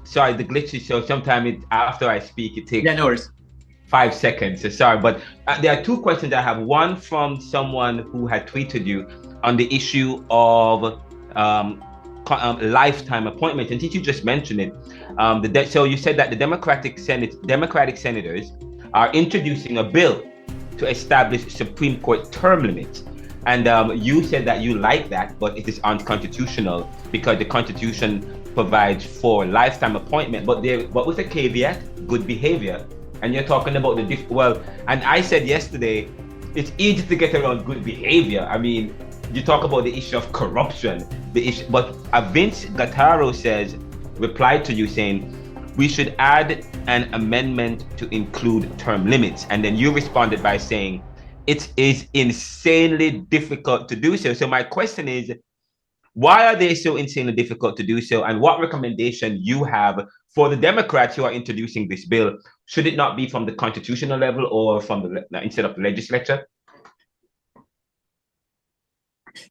Sorry, the glitch is so sometimes after I speak it takes no worries. 5 seconds. So sorry, but there are two questions I have. One from someone who had tweeted you on the issue of lifetime appointments, and since you just mentioned it, so you said that the Democratic senators are introducing a bill to establish Supreme Court term limits. And you said that you like that, but it is unconstitutional because the Constitution provides for lifetime appointment. But what was the caveat? Good behavior. And you're talking about and I said yesterday, it's easy to get around good behavior. I mean, you talk about the issue of corruption, but Vince Gattaro replied to you saying, we should add an amendment to include term limits. And then you responded by saying, it is insanely difficult to do so. So my question is, why are they so insanely difficult to do so? And what recommendation you have for the Democrats who are introducing this bill? Should it not be from the constitutional level or instead of the legislature?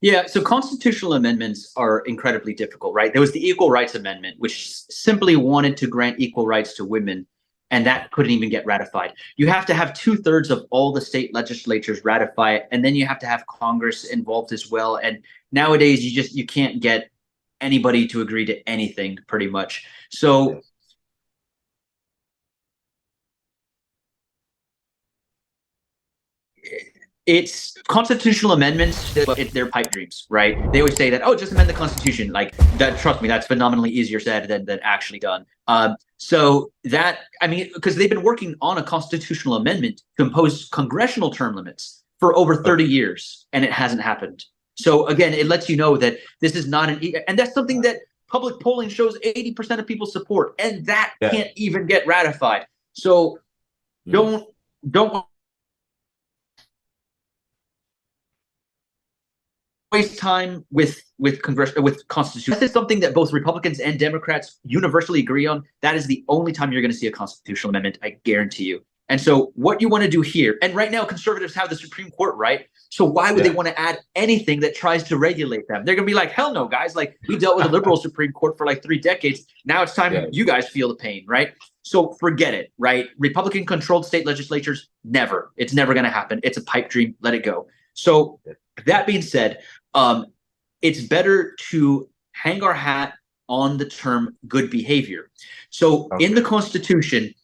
Yeah, so constitutional amendments are incredibly difficult, right? There was the Equal Rights Amendment, which simply wanted to grant equal rights to women, and that couldn't even get ratified. You have to have 2/3 of all the state legislatures ratify it, and then you have to have Congress involved as well. And nowadays, you can't get anybody to agree to anything, pretty much. So it's constitutional amendments, but they're pipe dreams, right? They always say that, oh, just amend the Constitution. Like that, trust me, that's phenomenally easier said than actually done. Because they've been working on a constitutional amendment to impose congressional term limits for over 30 years, and it hasn't happened. So again, it lets you know that this is not and that's something that public polling shows 80% of people support, and that can't even get ratified. So don't waste time with constitution. This is something that both Republicans and Democrats universally agree on. That is the only time you're going to see a constitutional amendment, I guarantee you. And so what you want to do here, and right now conservatives have the Supreme Court, right? So why would they want to add anything that tries to regulate them? They're going to be like, hell no, guys. Like, we dealt with a liberal Supreme Court for like 3 decades. Now it's time you guys feel the pain, right? So forget it, right? Republican-controlled state legislatures, never. It's never going to happen. It's a pipe dream. Let it go. So That being said, it's better to hang our hat on the term good behavior. So in the Constitution,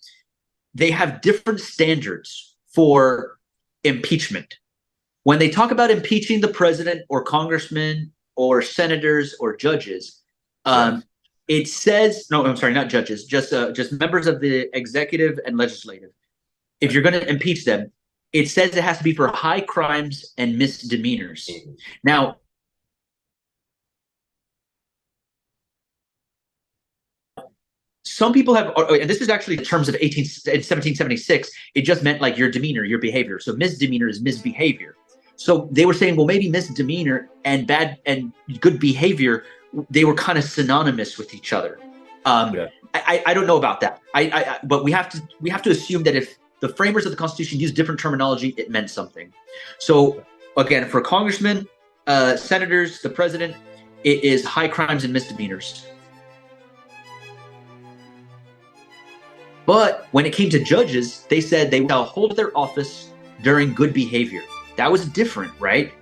they have different standards for impeachment. When they talk about impeaching the president or congressmen or senators or judges, it says, no, I'm sorry, not judges, just members of the executive and legislative. If you're going to impeach them, it says it has to be for high crimes and misdemeanors. Now, some people have, and this is actually in terms of 1776, it just meant like your demeanor, your behavior. So misdemeanor is misbehavior. So they were saying, well, maybe misdemeanor and bad and good behavior, they were kind of synonymous with each other. I don't know about that. But we have to assume that if the framers of the Constitution used different terminology, it meant something. So again, for congressmen, senators, the president, it is high crimes and misdemeanors. But when it came to judges, they said they will hold their office during good behavior. That was different, right?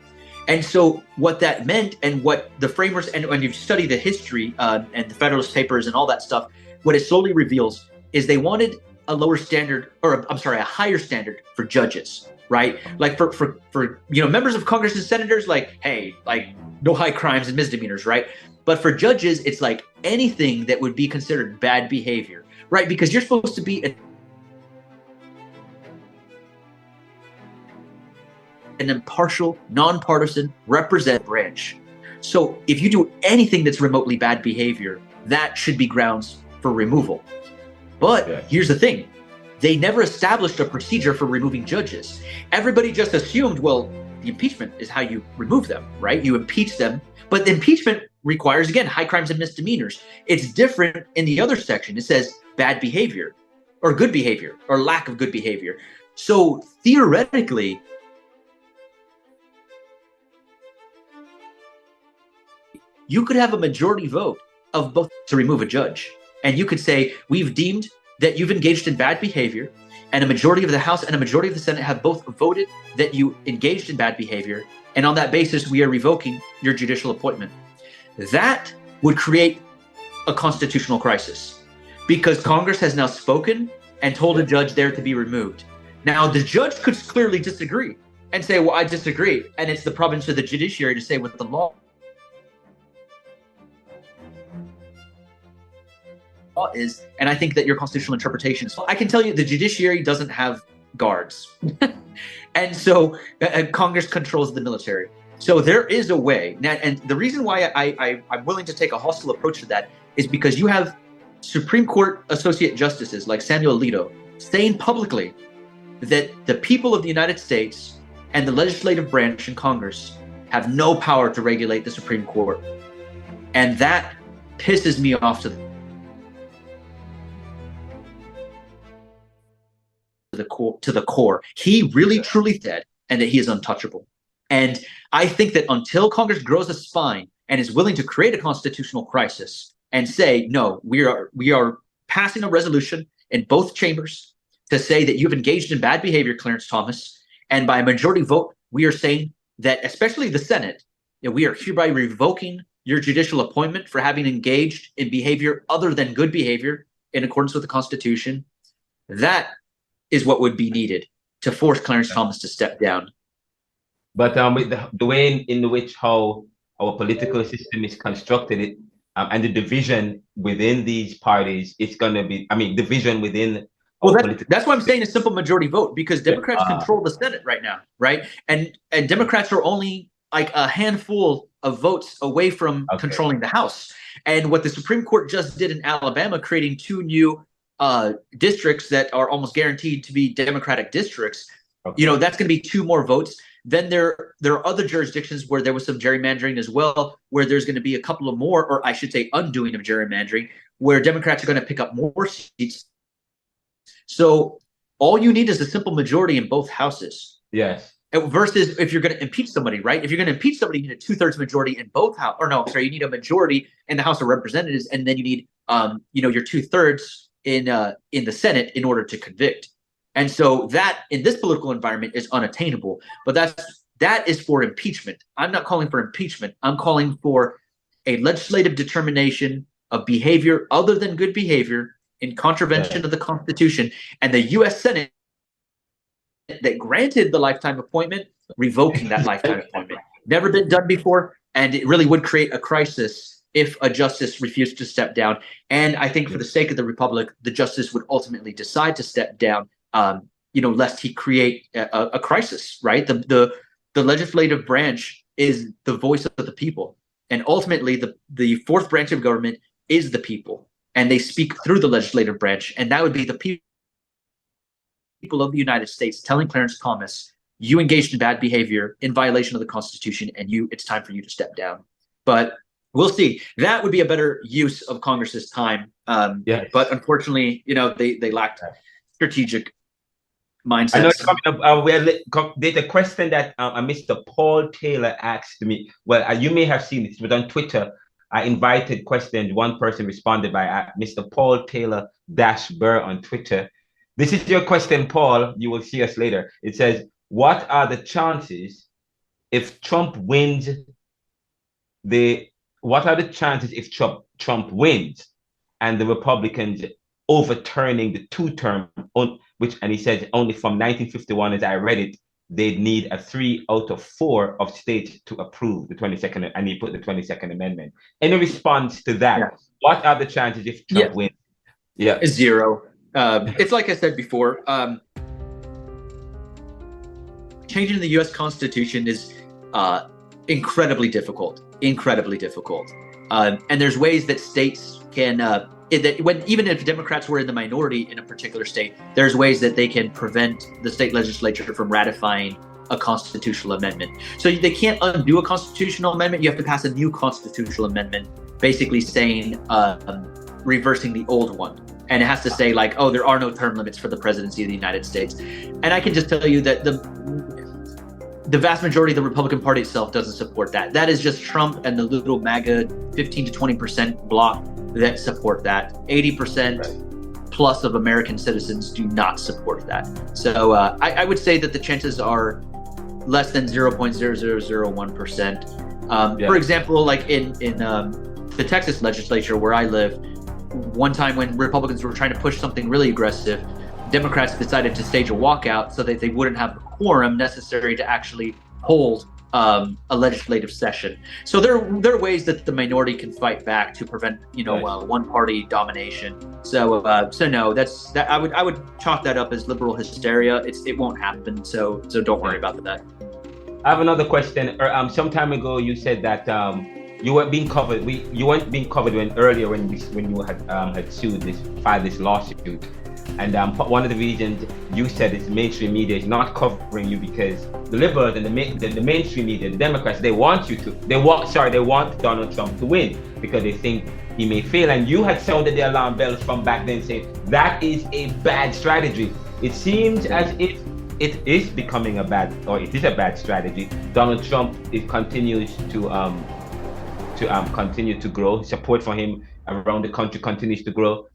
And so what that meant, and what the framers, and when you study the history and the Federalist Papers and all that stuff, what it slowly reveals is they wanted a lower standard, or I'm sorry, a higher standard for judges, right? Like for members of Congress and senators, like, hey, like no high crimes and misdemeanors, right? But for judges, it's like anything that would be considered bad behavior, right? Because you're supposed to be an impartial, nonpartisan, representative branch. So if you do anything that's remotely bad behavior, that should be grounds for removal. But here's the thing. They never established a procedure for removing judges. Everybody just assumed, well, the impeachment is how you remove them, right? You impeach them. But the impeachment requires, again, high crimes and misdemeanors. It's different in the other section. It says bad behavior or good behavior or lack of good behavior. So theoretically, you could have a majority vote of both to remove a judge. And you could say, we've deemed that you've engaged in bad behavior, and a majority of the House and a majority of the Senate have both voted that you engaged in bad behavior. And on that basis, we are revoking your judicial appointment. That would create a constitutional crisis because Congress has now spoken and told a judge there to be removed. Now, the judge could clearly disagree and say, well, I disagree. And it's the province of the judiciary to say what the law is, and I think that your constitutional interpretation is. I can tell you the judiciary doesn't have guards. And so Congress controls the military. So there is a way. Now, and the reason why I'm willing to take a hostile approach to that is because you have Supreme Court Associate Justices like Samuel Alito saying publicly that the people of the United States and the legislative branch in Congress have no power to regulate the Supreme Court. And that pisses me off to the core. He really truly said, and that he is untouchable. And I think that until Congress grows a spine and is willing to create a constitutional crisis and say, no, we are passing a resolution in both chambers to say that you've engaged in bad behavior, Clarence Thomas, and by a majority vote, we are saying that, especially the Senate, we are hereby revoking your judicial appointment for having engaged in behavior other than good behavior in accordance with the Constitution. That is what would be needed to force Clarence Thomas to step down. But with the way in which how our political system is constructed, and the division within these parties, it's going to be, division within. Well, that's why I'm saying a simple majority vote, because Democrats control the Senate right now, right? And Democrats are only like a handful of votes away from controlling the House. And what the Supreme Court just did in Alabama, creating two new districts that are almost guaranteed to be Democratic districts, that's going to be two more votes. Then there are other jurisdictions where there was some gerrymandering as well, where there's going to be a couple of more, or I should say undoing of gerrymandering, where Democrats are going to pick up more seats. So all you need is a simple majority in both houses. Yes. Versus if you're going to impeach somebody, right? If you're going to impeach somebody, you need a 2/3 majority in both house, or no, sorry, you need a majority in the House of Representatives, and then you need, your 2/3 in the Senate in order to convict. And so that in this political environment is unattainable. But that's that is for impeachment. I'm not calling for impeachment. I'm calling for a legislative determination of behavior other than good behavior in contravention of the Constitution, and the U.S. Senate that granted the lifetime appointment revoking that lifetime appointment. Never been done before, and it really would create a crisis if a justice refused to step down. And I think for the sake of the republic, the justice would ultimately decide to step down, lest he create a crisis, right? The legislative branch is the voice of the people. And ultimately, the fourth branch of government is the people. And they speak through the legislative branch. And that would be the people of the United States telling Clarence Thomas, you engaged in bad behavior in violation of the Constitution, and it's time for you to step down. But we'll see. That would be a better use of Congress's time. But unfortunately, they lacked strategic mindset. I know it's coming up. There's a question that Mr. Paul Taylor asked me. Well, you may have seen it. It was on Twitter. I invited questions. One person responded by Mr. Paul Taylor -Burr on Twitter. This is your question, Paul. You will see us later. It says, what are the chances if Trump wins and the Republicans overturning the two-term, and he says only from 1951, as I read it, they'd need a 3 out of 4 of states to approve the 22nd, and he put the 22nd Amendment. Any response to that? Yeah. What are the chances if Trump wins? Yeah, zero. It's like I said before, changing the U.S. Constitution is incredibly difficult. And there's ways that states can, even if Democrats were in the minority in a particular state, there's ways that they can prevent the state legislature from ratifying a constitutional amendment. So they can't undo a constitutional amendment. You have to pass a new constitutional amendment, basically saying, reversing the old one. And it has to say like, oh, there are no term limits for the presidency of the United States. And I can just tell you that the vast majority of the Republican Party itself doesn't support that. That is just Trump and the little MAGA 15 to 20% bloc that support that. 80% plus of American citizens do not support that. So I would say that the chances are less than 0.0001%. For example, like in the Texas legislature where I live, one time when Republicans were trying to push something really aggressive, Democrats decided to stage a walkout so that they wouldn't have the quorum necessary to actually hold a legislative session. So there are ways that the minority can fight back to prevent, one-party domination. So no, I would chalk that up as liberal hysteria. It won't happen. So don't worry about that. I have another question. Some time ago, you said that you weren't being covered. You weren't being covered when you had filed this lawsuit. And one of the reasons you said is mainstream media is not covering you because the liberals and the mainstream media, the Democrats, they want Donald Trump to win because they think he may fail. And you had sounded the alarm bells from back then saying that is a bad strategy. It seems as if it is becoming a bad strategy. Donald Trump continues to continue to grow. Support for him around the country continues to grow.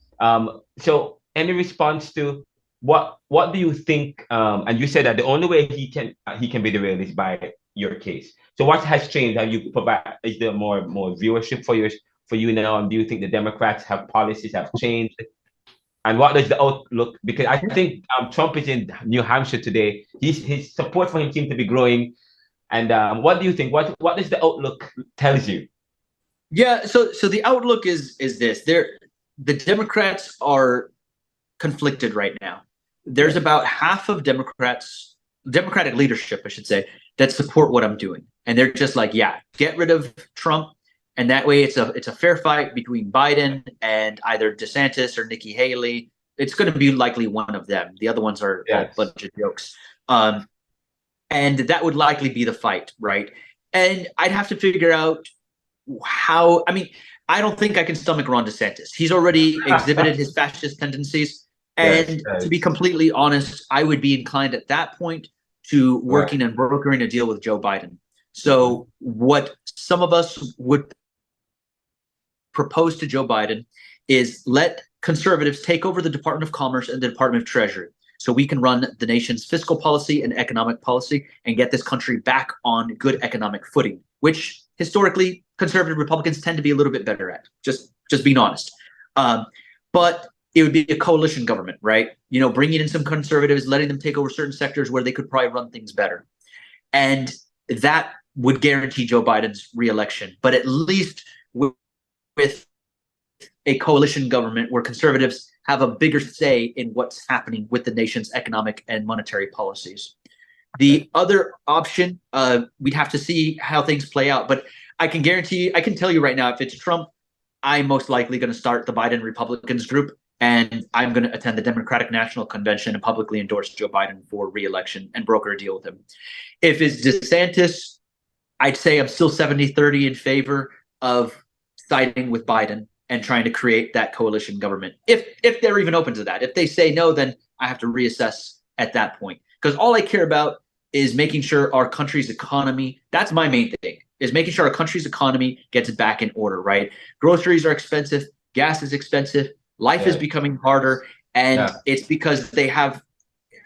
So any response to what do you think? And you said that the only way he can be derailed is by your case. So what has changed? Have you is there more viewership for you now? And do you think the Democrats policies have changed? And what is the outlook? Because I think Trump is in New Hampshire today. His support for him seems to be growing. And what do you think? What is the outlook tells you? Yeah. So the outlook is this. The Democrats are conflicted right now. There's about half of Democratic leadership, I should say, that support what I'm doing. And they're just like, yeah, get rid of Trump. And that way it's a fair fight between Biden and either DeSantis or Nikki Haley. It's going to be likely one of them. The other ones are a bunch of jokes. And that would likely be the fight, right? And I'd have to figure out how, I don't think I can stomach Ron DeSantis. He's already exhibited his fascist tendencies. And to be completely honest, I would be inclined at that point to working and brokering a deal with Joe Biden. So what some of us would propose to Joe Biden is let conservatives take over the Department of Commerce and the Department of Treasury. so we can run the nation's fiscal policy and economic policy and get this country back on good economic footing, which historically conservative Republicans tend to be a little bit better at, just being honest. But it would be a coalition government, right? Bringing in some conservatives, letting them take over certain sectors where they could probably run things better. And that would guarantee Joe Biden's reelection. But at least with a coalition government where conservatives have a bigger say in what's happening with the nation's economic and monetary policies. The other option, we'd have to see how things play out. But I can tell you right now, if it's Trump, I'm most likely going to start the Biden Republicans group, and I'm going to attend the Democratic National Convention and publicly endorse Joe Biden for re-election and broker a deal with him. If it's DeSantis, I'd say I'm still 70-30 in favor of siding with Biden and trying to create that coalition government. If they're even open to that. If they say no, then I have to reassess at that point. Because all I care about is making sure our country's economy, that's my main thing, is making sure our country's economy gets back in order, right? Groceries are expensive, gas is expensive, life is becoming harder, and it's because they have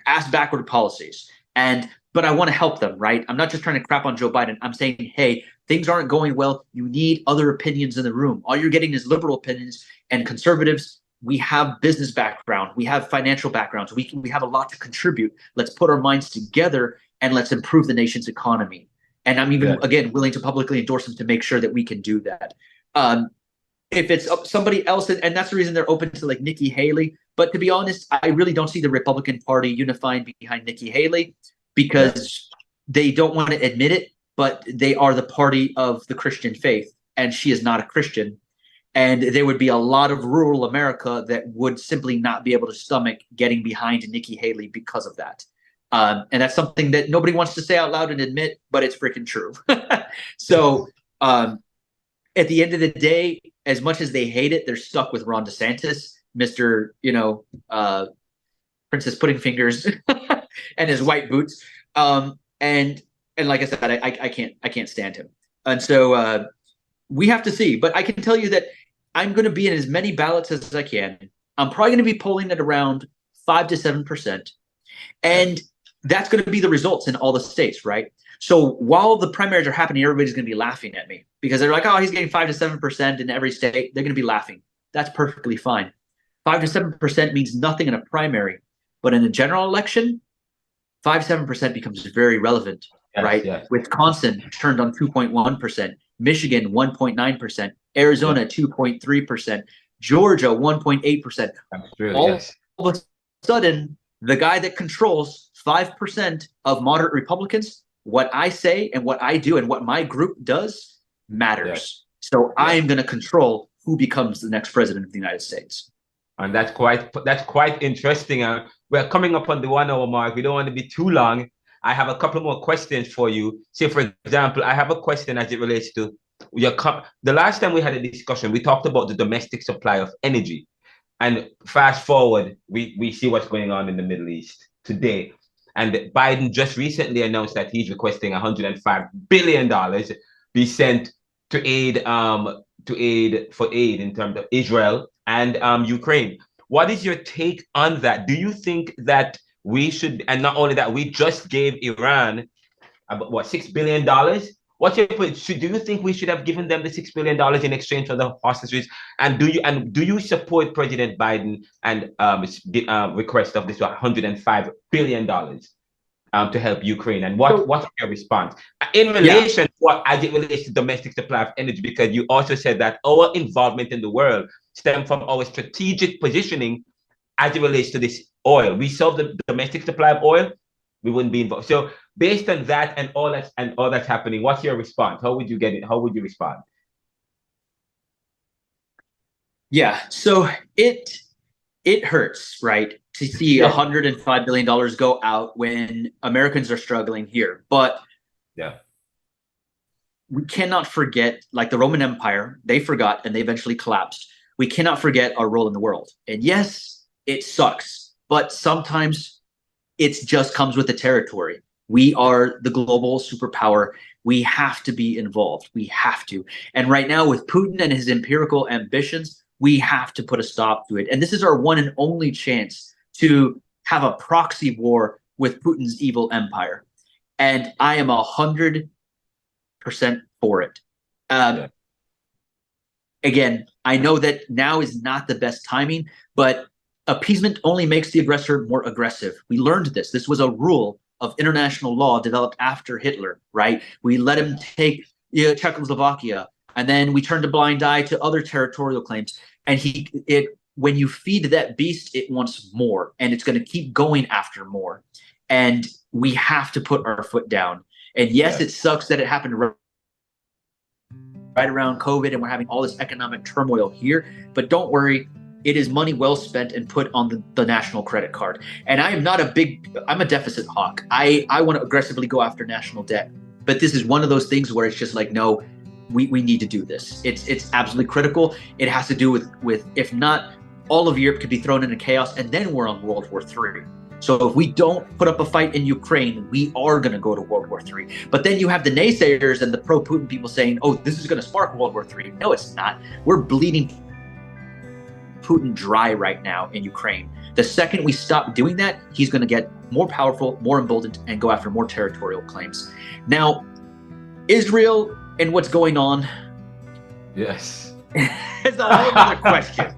ass backward policies. But I want to help them, right? I'm not just trying to crap on Joe Biden. I'm saying, hey, things aren't going well. You need other opinions in the room. All you're getting is liberal opinions, and conservatives, we have business background. We have financial backgrounds. We have a lot to contribute. Let's put our minds together and let's improve the nation's economy. And I'm even, again, willing to publicly endorse them to make sure that we can do that. If it's somebody else, and that's the reason they're open to like Nikki Haley. But to be honest, I really don't see the Republican Party unifying behind Nikki Haley because they don't want to admit it, but they are the party of the Christian faith, and she is not a Christian. And there would be a lot of rural America that would simply not be able to stomach getting behind Nikki Haley because of that. And that's something that nobody wants to say out loud and admit, but it's freaking true. So at the end of the day, as much as they hate it, they're stuck with Ron DeSantis, Mr. Princess Pudding Fingers and his white boots. And like I said, I can't stand him. And so we have to see. But I can tell you that I'm going to be in as many ballots as I can. I'm probably going to be polling at around 5 to 7%. And that's going to be the results in all the states, right? So while the primaries are happening, everybody's going to be laughing at me because they're like, oh, he's getting 5 to 7% in every state. They're going to be laughing. That's perfectly fine. 5 to 7% means nothing in a primary. But in a general election, 5 to 7% becomes very relevant, right? Yes. Wisconsin turned on 2.1%, Michigan 1.9%, Arizona 2.3%, Georgia 1.8%. All of a sudden, the guy that controls 5% of moderate Republicans, what I say and what I do and what my group does matters. So I'm going to control who becomes the next president of the United States. And that's quite interesting. We're coming up on the 1 hour mark. We don't want to be too long. I have a couple more questions for you. Say, for example, I have a question as it relates to the last time we had a discussion, we talked about the domestic supply of energy. And fast forward, we see what's going on in the Middle East today. And Biden just recently announced that he's requesting $105 billion be sent to aid in terms of Israel and Ukraine. What is your take on that? Do you think that we should, and not only that, we just gave Iran about $6 billion? What's your point? Do you think we should have given them the $6 billion in exchange for the hostages? And do you support President Biden and request of this $105 billion to help Ukraine? And what's your response in relation to what as it relates to domestic supply of energy? Because you also said that our involvement in the world stems from our strategic positioning as it relates to this oil. We solve the domestic supply of oil, we wouldn't be involved. So based on that and all that's happening, what's your response? How would you get it? How would you respond? Yeah, so it hurts, right, to see $105 billion go out when Americans are struggling here. But we cannot forget, like the Roman Empire, they forgot and they eventually collapsed. We cannot forget our role in the world. And yes, it sucks, but sometimes it just comes with the territory. We are the global superpower. We have to be involved. We have to. And right now with Putin and his empirical ambitions, we have to put a stop to it. And this is our one and only chance to have a proxy war with Putin's evil empire. And I am 100% for it. Again, I know that now is not the best timing, but appeasement only makes the aggressor more aggressive. We learned this. This was a rule of international law developed after Hitler, right? We let him take Czechoslovakia, and then we turned a blind eye to other territorial claims. And when you feed that beast, it wants more, and it's going to keep going after more. And we have to put our foot down. And yes, it sucks that it happened right around COVID, and we're having all this economic turmoil here. But don't worry, it is money well spent and put on the national credit card. And I am not I'm a deficit hawk. I want to aggressively go after national debt. But this is one of those things where it's just like, no, we need to do this. It's absolutely critical. It has to do with if not, all of Europe could be thrown into chaos, and then we're on World War III. So if we don't put up a fight in Ukraine, we are going to go to World War III. But then you have the naysayers and the pro-Putin people saying, oh, this is going to spark World War III. No, it's not. We're bleeding Putin dry right now in Ukraine. The second we stop doing that, he's going to get more powerful, more emboldened, and go after more territorial claims. Now, Israel and what's going on. Yes. It's a whole other question.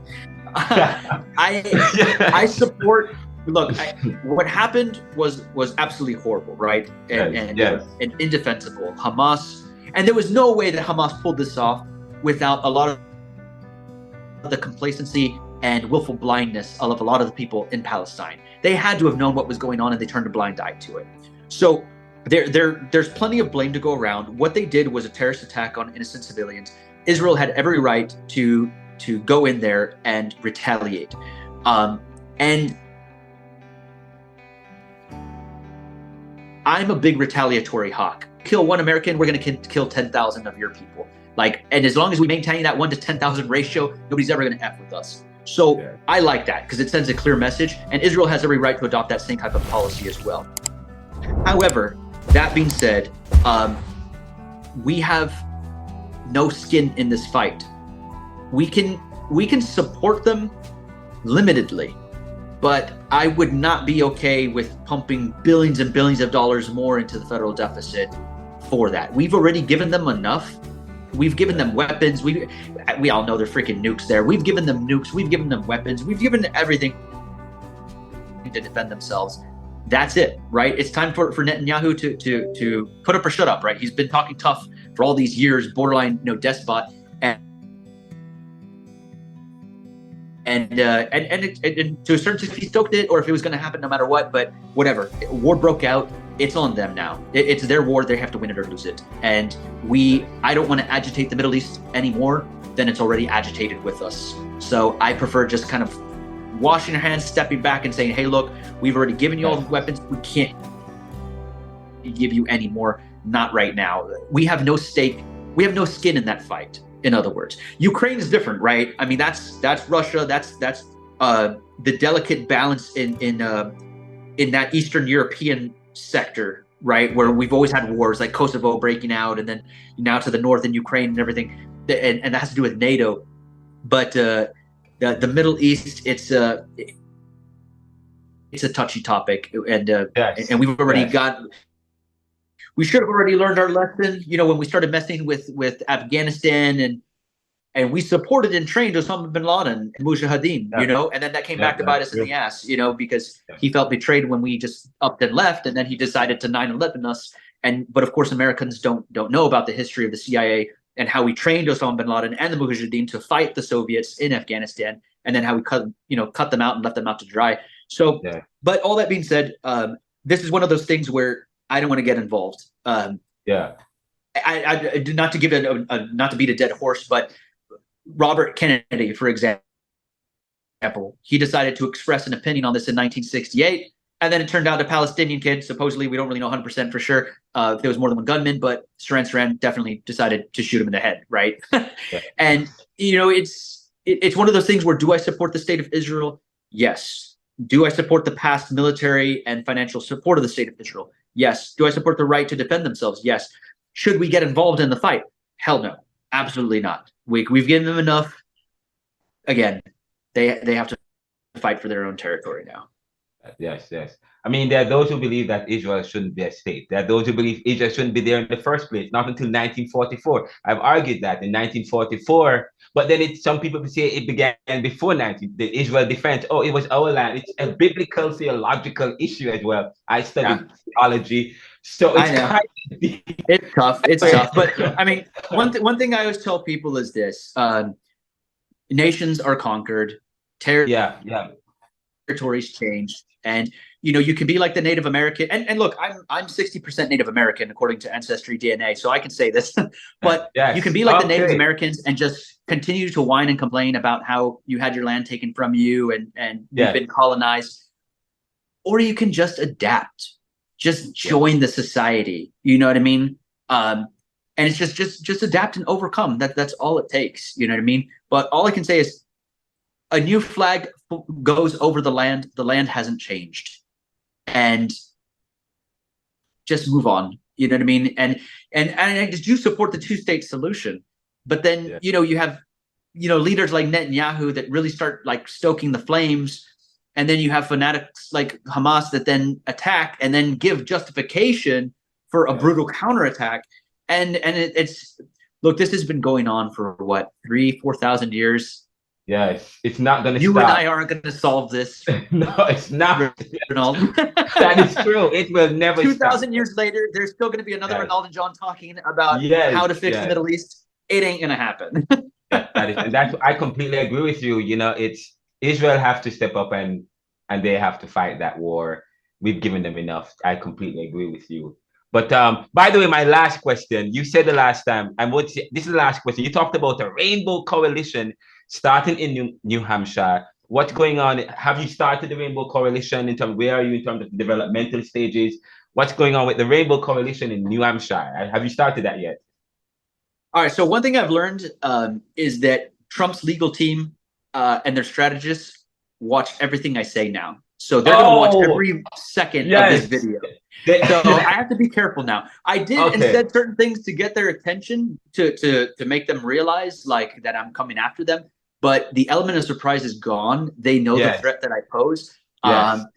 I support. Look, what happened was absolutely horrible, right? And indefensible. Hamas, and there was no way that Hamas pulled this off without a lot of the complacency and willful blindness of a lot of the people in Palestine. They had to have known what was going on, and they turned a blind eye to it. So there's plenty of blame to go around. What they did was a terrorist attack on innocent civilians. Israel had every right to go in there and retaliate. And I'm a big retaliatory hawk. Kill one American, we're going to kill 10,000 of your people. And as long as we maintain that 1 to 10,000 ratio, nobody's ever going to F with us. So I like that because it sends a clear message, and Israel has every right to adopt that same type of policy as well. However, that being said, we have no skin in this fight. We can support them limitedly, but I would not be okay with pumping billions and billions of dollars more into the federal deficit for that. We've already given them enough. We've given them weapons. We all know they're freaking nukes there. We've given them nukes. We've given them weapons. We've given everything to defend themselves. That's it, right? It's time for Netanyahu to put up or shut up, right? He's been talking tough for all these years, borderline, despot, and to a certain extent, he stoked it, or if it was going to happen no matter what. But whatever, war broke out. It's on them now. It's their war. They have to win it or lose it. And I don't want to agitate the Middle East any more than it's already agitated with us. So I prefer just kind of washing our hands, stepping back, and saying, "Hey, look, we've already given you all the weapons. We can't give you any more. Not right now. We have no stake. We have no skin in that fight." In other words, Ukraine is different, right? I mean, that's Russia. That's the delicate balance in that Eastern European sector, right, where we've always had wars, like Kosovo breaking out, and then now to the north in Ukraine and everything, and that has to do with NATO. But the Middle East, it's a touchy topic, and we've already we should have already learned our lesson, when we started messing with Afghanistan, and we supported and trained Osama bin Laden and Mujahideen, and then that came back to bite us in the ass, because he felt betrayed when we just upped and left, and then he decided to 9/11 us. But of course, Americans don't know about the history of the CIA and how we trained Osama bin Laden and the Mujahideen to fight the Soviets in Afghanistan, and then how we cut them out and left them out to dry. So, but all that being said, this is one of those things where I don't want to get involved. I do not to give not to beat a dead horse, but Robert Kennedy, for example, he decided to express an opinion on this in 1968, and then it turned out a Palestinian kid. Supposedly, we don't really know 100% for sure if there was more than one gunman, but Saran definitely decided to shoot him in the head, right? And it's one of those things where, do I support the state of Israel? Yes. Do I support the past military and financial support of the state of Israel? Yes. Do I support the right to defend themselves? Yes. Should we get involved in the fight? Hell no. Absolutely not. We've given them enough. Again, they have to fight for their own territory now. Yes, yes. I mean, there are those who believe that Israel shouldn't be a state. There are those who believe Israel shouldn't be there in the first place, not until 1944. I've argued that in 1944, but then some people say it began before the Israel defense. Oh, it was our land. It's a biblical theological issue as well. I studied theology, so it's I know. kind of it's tough. It's tough. But I mean, one thing I always tell people is this: nations are conquered, territories change, and you can be like the Native American. And look, I'm 60% Native American according to Ancestry DNA, so I can say this. But you can be like the Native Americans and just continue to whine and complain about how you had your land taken from you and you've been colonized, or you can just adapt. Just join the society. You know what I mean? And it's just adapt and overcome. That's all it takes. You know what I mean? But all I can say is a new flag goes over the land. The land hasn't changed. And just move on. You know what I mean? And I do support the two-state solution. But then, you have, leaders like Netanyahu that really start like stoking the flames. And then you have fanatics like Hamas that then attack and then give justification for a brutal counterattack. And it's look, this has been going on for what, 3,000-4,000 years. Yes, it's not going to stop. You and I aren't going to solve this. No, it's not. That is true. It will never 2,000 years later, there's still going to be another Ronald and John talking about how to fix the Middle East. It ain't going to happen. I completely agree with you. It's Israel have to step up and they have to fight that war. We've given them enough. I completely agree with you. But by the way, my last question, you said the last time, this is the last question. You talked about a rainbow coalition starting in New Hampshire. What's going on? Have you started the Rainbow Coalition where are you in terms of developmental stages? What's going on with the Rainbow Coalition in New Hampshire? Have you started that yet? All right. So one thing I've learned is that Trump's legal team and their strategists watch everything I say now. So they're going to watch every second of this video. So I have to be careful now. I did and said certain things to get their attention to make them realize like that I'm coming after them. But the element of surprise is gone. They know the threat that I pose. And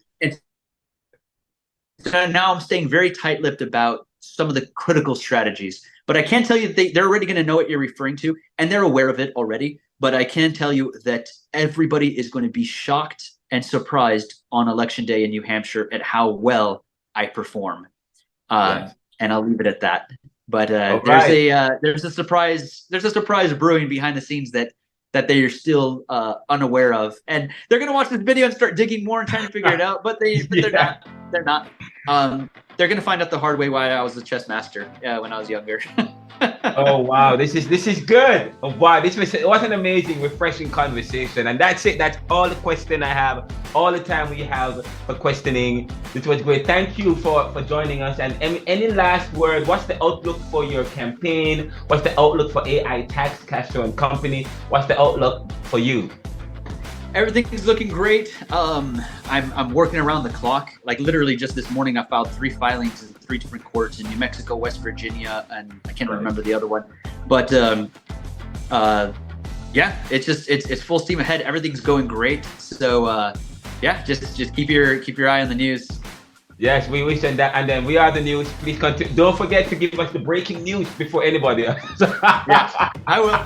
so now I'm staying very tight-lipped about some of the critical strategies. But I can tell you that they're already going to know what you're referring to, and they're aware of it already. But I can tell you that everybody is going to be shocked and surprised on Election Day in New Hampshire at how well I perform. And I'll leave it at that. But there's a surprise brewing behind the scenes that they are still unaware of, and they're gonna watch this video and start digging more and trying to figure it out. But they're not. They're not. They're gonna find out the hard way why I was the chess master when I was younger. Oh wow, this is good. Oh, wow, what an amazing, refreshing conversation. And that's it. That's all the question I have, all the time we have for questioning. This was great. Thank you for joining us. And any last word? What's the outlook for your campaign? What's the outlook for AI Tax, Castro and Company? What's the outlook for you? Everything is looking great. I'm working around the clock. Like literally just this morning, I filed 3 filings in 3 different courts in New Mexico, West Virginia, and I can't remember the other one. But it's full steam ahead. Everything's going great. So just keep your eye on the news. Yes, we wish that, and then we are the news. Please continue. Don't forget to give us the breaking news before anybody else. I will.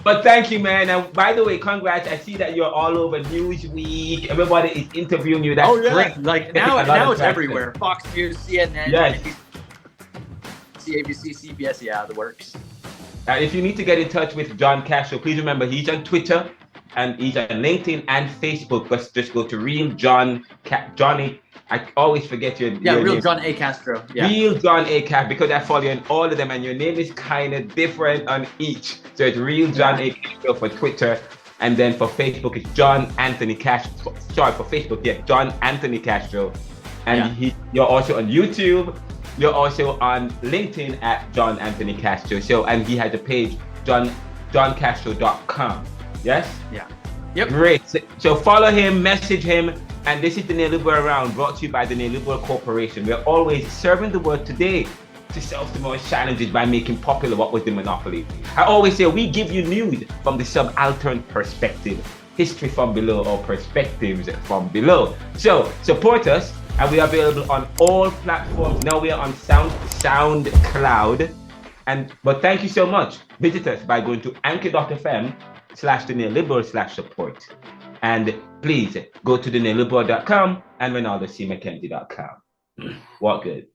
But thank you, man. And by the way, congrats. I see that you're all over Newsweek. Everybody is interviewing you. That's great. Like now it's everywhere. Fox News, CNN, ABC, CBS. Yeah, the works. If you need to get in touch with John Castro, please remember he's on Twitter and he's on LinkedIn and Facebook. Just go to Real Johnny. I always forget your Real name. John A. Castro. Yeah. Real John A. Castro, because I follow you on all of them, and your name is kind of different on each. So it's Real John A. Castro for Twitter, and then for Facebook it's John Anthony Castro. Sorry, for Facebook, John Anthony Castro, and you're also on YouTube. You're also on LinkedIn at John Anthony Castro. So, and he has a page, johncastro.com. Yes. Yeah. Yep. Great. So follow him, message him. And this is the NeoLiberal Round, brought to you by the NeoLiberal Corporation. We're always serving the world today to solve the most challenges by making popular what was the monopoly. I always say we give you news from the subaltern perspective. history from below or perspectives from below. So support us, and we are available on all platforms. Now we are on SoundCloud. But thank you so much. Visit us by going to anchor.fm/theneoliberal/support. And please go to theneoliberal.com and renaldocmckenzie.com. Walk good.